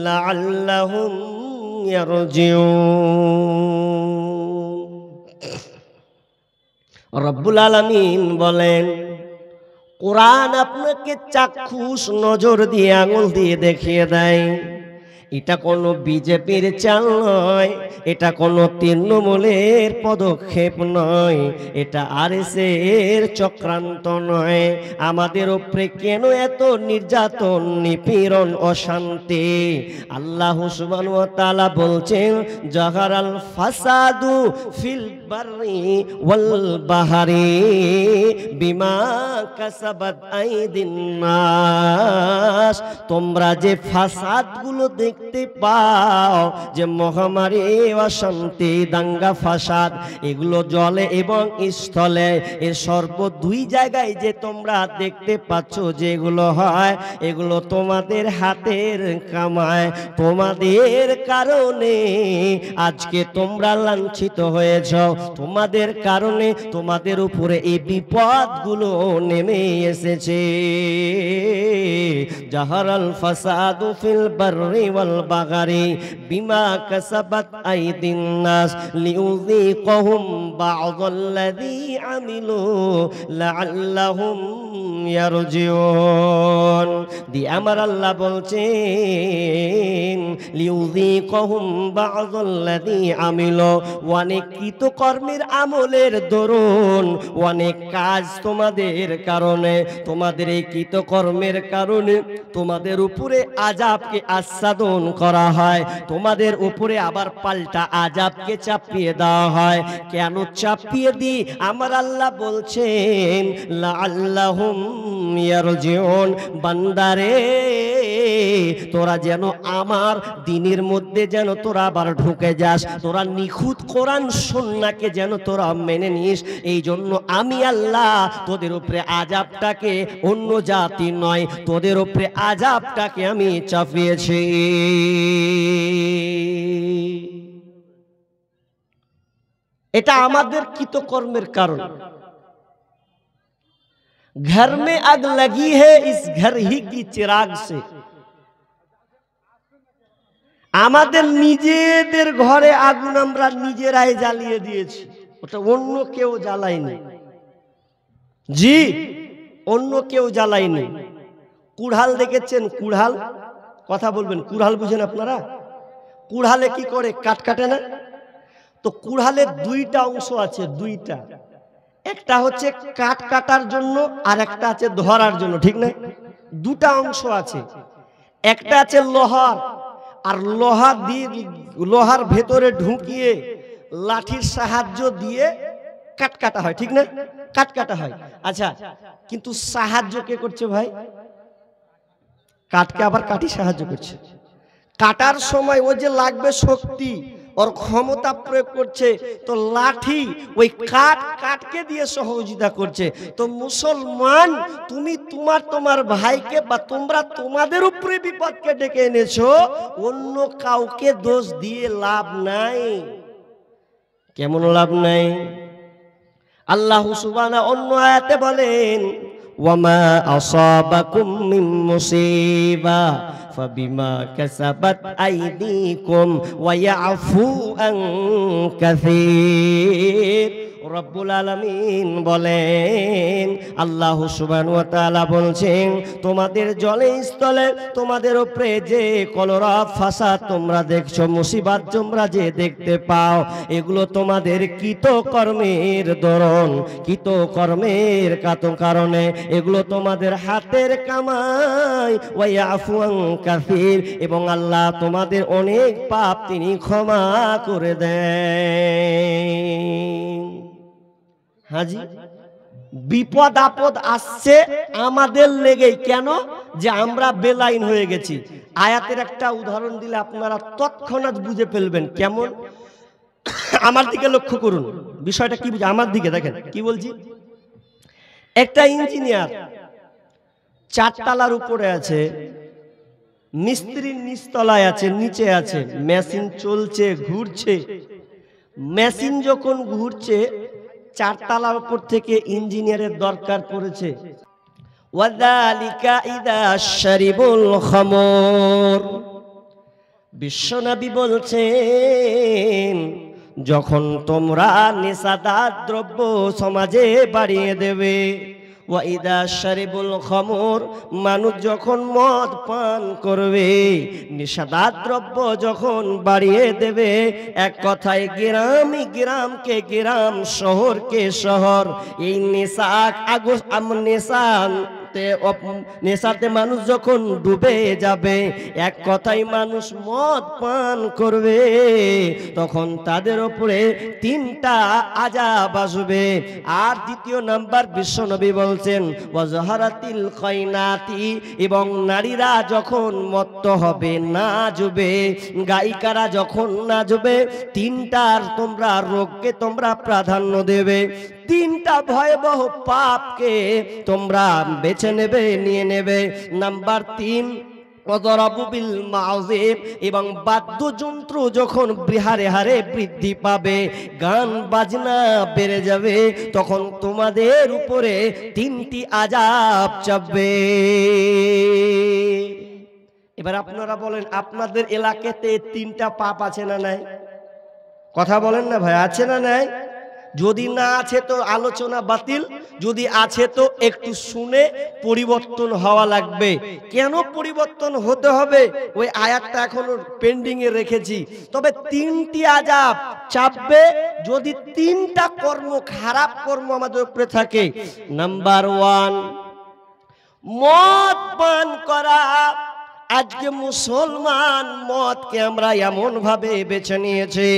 লাআল্লাহুম ইয়ারজিউন। রব্বুল আলামিন বলেন, কোরআন আপনাকে চাক্ষুষ নজর দিয়ে আঙুল দিয়ে দেখিয়ে দেয় এটা কোনো বিজেপির চাল নয়, এটা কোনো তৃণমূলের পদক্ষেপ নয়, এটা আরএসএর চক্রান্ত নয়। আমাদের উপরে কেন এত নির্যাতন, নিপীড়ন, অশান্তি? আল্লাহ সুবহানাহু ওয়া তাআলা বলছেন জাহারাল ফাসাদু ফিল বাররি ওয়াল বাহরি বিমা কাসাবাত আইদিন নাস। তোমরা যে ফাসাদগুলো দেখতে পাও, যে মহামারী, অশান্তি, দাঙ্গা ফাসাদ, এগুলো জলে এবং স্থলে, এ সর্ব দুই জায়গায় যে তোমরা দেখতে পাচ্ছ যেগুলো হয়, এগুলো তোমাদের হাতের কামায়। তোমাদের কারণে আজকে তোমরা লাঞ্ছিত হয়েছ, তোমাদের কারণে তোমাদের উপরে এই বিপদগুলো নেমে এসেছে। জাহারাল ফাসাদু ফিল বাররি ওয়াল বাগরি বিমা কাসাবাত আইদিন নাস লিয়ুযীকাহুম বা'যাল্লাযী আমিলু লাআল্লাহুম ইয়ারজিউন। দি আমার আল্লাহ বলছেন লিয়ুযীকাহুম বা'যাল্লাযী আমিলু, অনেক কৃতকর্মের আমলের দরুন, অনেক কাজ তোমাদের কারণে, তোমাদের এই কৃতকর্মের কারণে তোমাদের উপরে আযাবকে আচ্ছাদন করা হয়, তোমাদের উপরে আবার পাল্টা আযাবকে চাপিয়ে দেওয়া হয়। কেন চাপিয়ে দিই? আমার আল্লাহ বলছেন লাআল্লাহুম ইয়ারজিউন। বান্দারে, তোরা যেন আমার দ্বীনের মধ্যে যেন তোরা আবার ঢুকে যাস, তোরা নিখুঁত কোরআন সুন্নাহকে যেন তোরা মেনে নিস। এই জন্য আমি আল্লাহ তোদের উপরে আযাবটাকে, অন্য জাতি নয়, তোদের উপরে আযাবটাকে আমি চাপিয়েছি। এটা আমাদের কৃতকর্মের কারণ। घर में आग लगी है इस घर ही की चिराग से। আমাদের নিজেদের ঘরে আগুন আমরা নিজেরাই জ্বালিয়ে দিয়েছি, ওটা অন্য কেউ জ্বালায়নি। জি, অন্য কেউ জ্বালায়নি। কুড়াল দেখেছেন? কুড়াল, কথা বলবেন, কুড়াল বুঝেন আপনারা? কুড়ালে কি করে? কাট কাটে না? তো কুড়ালের দুইটা অংশ আছে, দুইটা। একটা হচ্ছে কাট কাটার জন্য আর একটা আছে ধরার জন্য, ঠিক না? দুটা অংশ আছে। একটা আছে লোহার, আর লোহা দিয়ে লোহার ভেতরে ঢুকিয়ে লাঠির সাহায্য দিয়ে কাট কাটা হয়, ঠিক না? কাট কাটা হয়। আচ্ছা, কিন্তু সাহায্য কে করছে ভাই? কাটকে আবার কাটি সাহায্য করছে। কাটার সময় ওই যে লাগবে শক্তি, ওর ক্ষমতা প্রয়োগ করছে, তো লাঠি ওই কাটকে দিয়ে সহযোগিতা করছে। তো মুসলমান, তুমি তোমার ভাইকে বা তোমরা তোমাদের উপরে বিপদকে ডেকে এনেছো, অন্য কাউকে দোষ দিয়ে লাভ নাই। কেমন লাভ নাই? আল্লাহ সুবহানাহু অন্য আয়াতে বলেন ওয়ামা আসাবাকুম মিন মুসিবা ফাবিমা কাসাবাত আইদিকুম ওয়া ইয়াফু আন কাসীর। ও রব্বুল আলামিন বলেন, আল্লাহ সুবহানাহু ওয়া তাআলা বলছেন, তোমাদের জলে স্থলে তোমাদের উপরে যে কলরা ফাসাদ তোমরা দেখছো, মুসিবত তোমরা যে দেখতে পাও, এগুলো তোমাদের কৃতকর্মের দরুন, কৃতকর্মের কারণে, এগুলো তোমাদের হাতের কামাই। ওয়া ইয়াফু আন কাসীর, এবং আল্লাহ তোমাদের অনেক পাপ তিনি ক্ষমা করে দেন। হাজি, বিপদ আপদ আসছে আমাদের লেগেই, কেন? যে আমরা বেলাইন হয়ে গেছি। আয়াতের একটা উদাহরণ দিলে আপনারা তৎক্ষণাৎ বুঝে ফেলবেন। কেমন? আমার দিকে লক্ষ্য করুন, বিষয়টা কি বুঝে, আমার দিকে দেখেন কি বলছি। একটা ইঞ্জিনিয়ার 4 তলার উপরে আছে, মিস্ত্রি নিচতলায় আছে, নিচে আছে, মেশিন চলছে, ঘুরছে। মেশিন যখন ঘুরছে, 4 তলার উপর থেকে ইঞ্জিনিয়ারের দরকার পড়েছে। ওয়াযালিকা ইযা শারিবুল খামর, বিশ্বনবী বলছেন, যখন তোমরা নেশাদার দ্রব্য সমাজে বাড়িয়ে দেবে। ওয়া ইযা শারিবুল খামর, মানুষ যখন মদ পান করবে, নেশাদার দ্রব্য যখন বাড়িয়ে দেবে, এক কথায় গ্রামই গ্রামকে গ্রাম, শহরকে শহর, এই নেশাতে মানুষ যখন ডুবে যাবে, এক কথায় মানুষ মদ পান করবে, তখন তাদের উপরে 3টা আযাব আসবে। আর দ্বিতীয় নাম্বার, বিশ্বনবী বলছেন, ওয়াজহারাতিল খায়নাতি, এবং নারীরা যখন মত্ত হবে, নাচবে, গায়িকারা যখন নাচবে, 3টার তোমরা রোগকে তোমরা প্রাধান্য দেবে, 3টা ভয়াবহ পাপকে তোমরা বেছে নেবে, নিয়ে নেবে। নাম্বার 3, ওয়াদরাবুবিল মাউজিব, এবং বাদ্যযন্ত্র যখন হারে হারে বৃদ্ধি পাবে, গান বাজনা বেড়ে যাবে, তখন তোমাদের উপরে 3টি আযাব চাপবে। এবার আপনারা বলেন, আপনাদের এলাকাতে 3টা পাপ আছে না নাই? কথা বলেন না ভাই, আছে না নাই? যদি না আছে তো আলোচনা বাতিল, যদি আছে তো একটু শুনে পরিবর্তন হওয়া লাগবে। কেন পরিবর্তন হতে হবে? ওই আয়াতটা এখনো পেন্ডিং এ রেখেছি। তবে 3টি আযাব চাপবে যদি 3টা কর্ম, খারাপ কর্ম আমাদের উপরে থাকে। নাম্বার 1, মদ পান করা। আজকে মুসলমান মদকে আমরা এমন ভাবে বেছে নিয়েছে,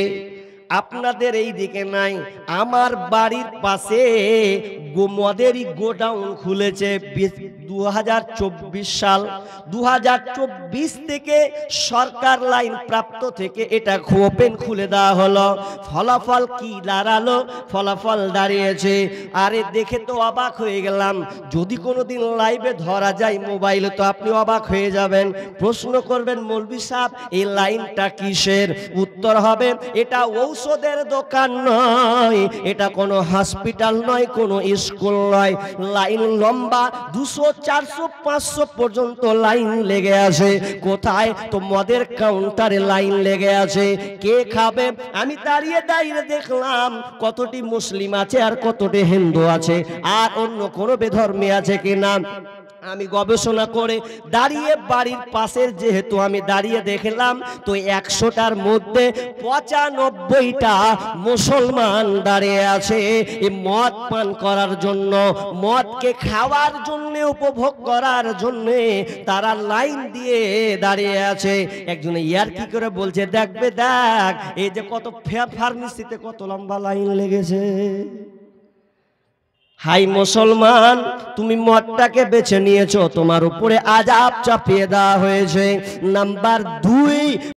আপনাদের এই দিকে নাই, আমার বাড়ির পাশে মদেরই গোডাউন খুলেছে। 2024 সাল, 2024 থেকে সরকার লাইন প্রাপ্ত থেকে এটা ওপেন খুলে দেওয়া হলো। ফলাফল কি দাঁড়ালো? ফলাফল দাঁড়িয়েছে, আরে দেখে তো অবাক হয়ে গেলাম। যদি কোনোদিন লাইভে ধরা যায় মোবাইলে, তো আপনি অবাক হয়ে যাবেন। প্রশ্ন করবেন, মৌলভী সাহেব এই লাইনটা কিসের? উত্তর হবে, এটা ঔষধের দোকান নয়, এটা কোনো হসপিটাল নয়, কোনো স্কুল নয়। লাইন লম্বা, 200, 400, 500 পর্যন্ত লাইন লেগে আছে। কোথায়? তো মদের কাউন্টারে লাইন লেগে আছে। কে খাবে? আমি দাঁড়িয়ে দাঁড়িয়ে দেখলাম কতটি মুসলিম আছে আর কতটি হিন্দু আছে, আর অন্য কোনো বেধর্মী আছে কিনা। আমি গবেষণা করে দাঁড়িয়ে বাড়ির পাশের, যেহেতু আমি দাঁড়িয়ে দেখলাম, তো 100টার মধ্যে 95টা মুসলমান দাঁড়িয়ে আছে এই মদ পান করার জন্য, মদকে খাওয়ার জন্য, উপভোগ করার জন্য তারা লাইন দিয়ে দাঁড়িয়ে আছে। একজনে ইয়ার কি করে বলছে, দেখবে দেখ এই যে কত ফার্মেসিতে কত লম্বা লাইন লেগেছে। হাই মুসলমান, তুমি মদটাকে বেছে নিয়েছো, তোমার উপরে আযাব চাপিয়ে দেওয়া হয়েছে। নাম্বার 2,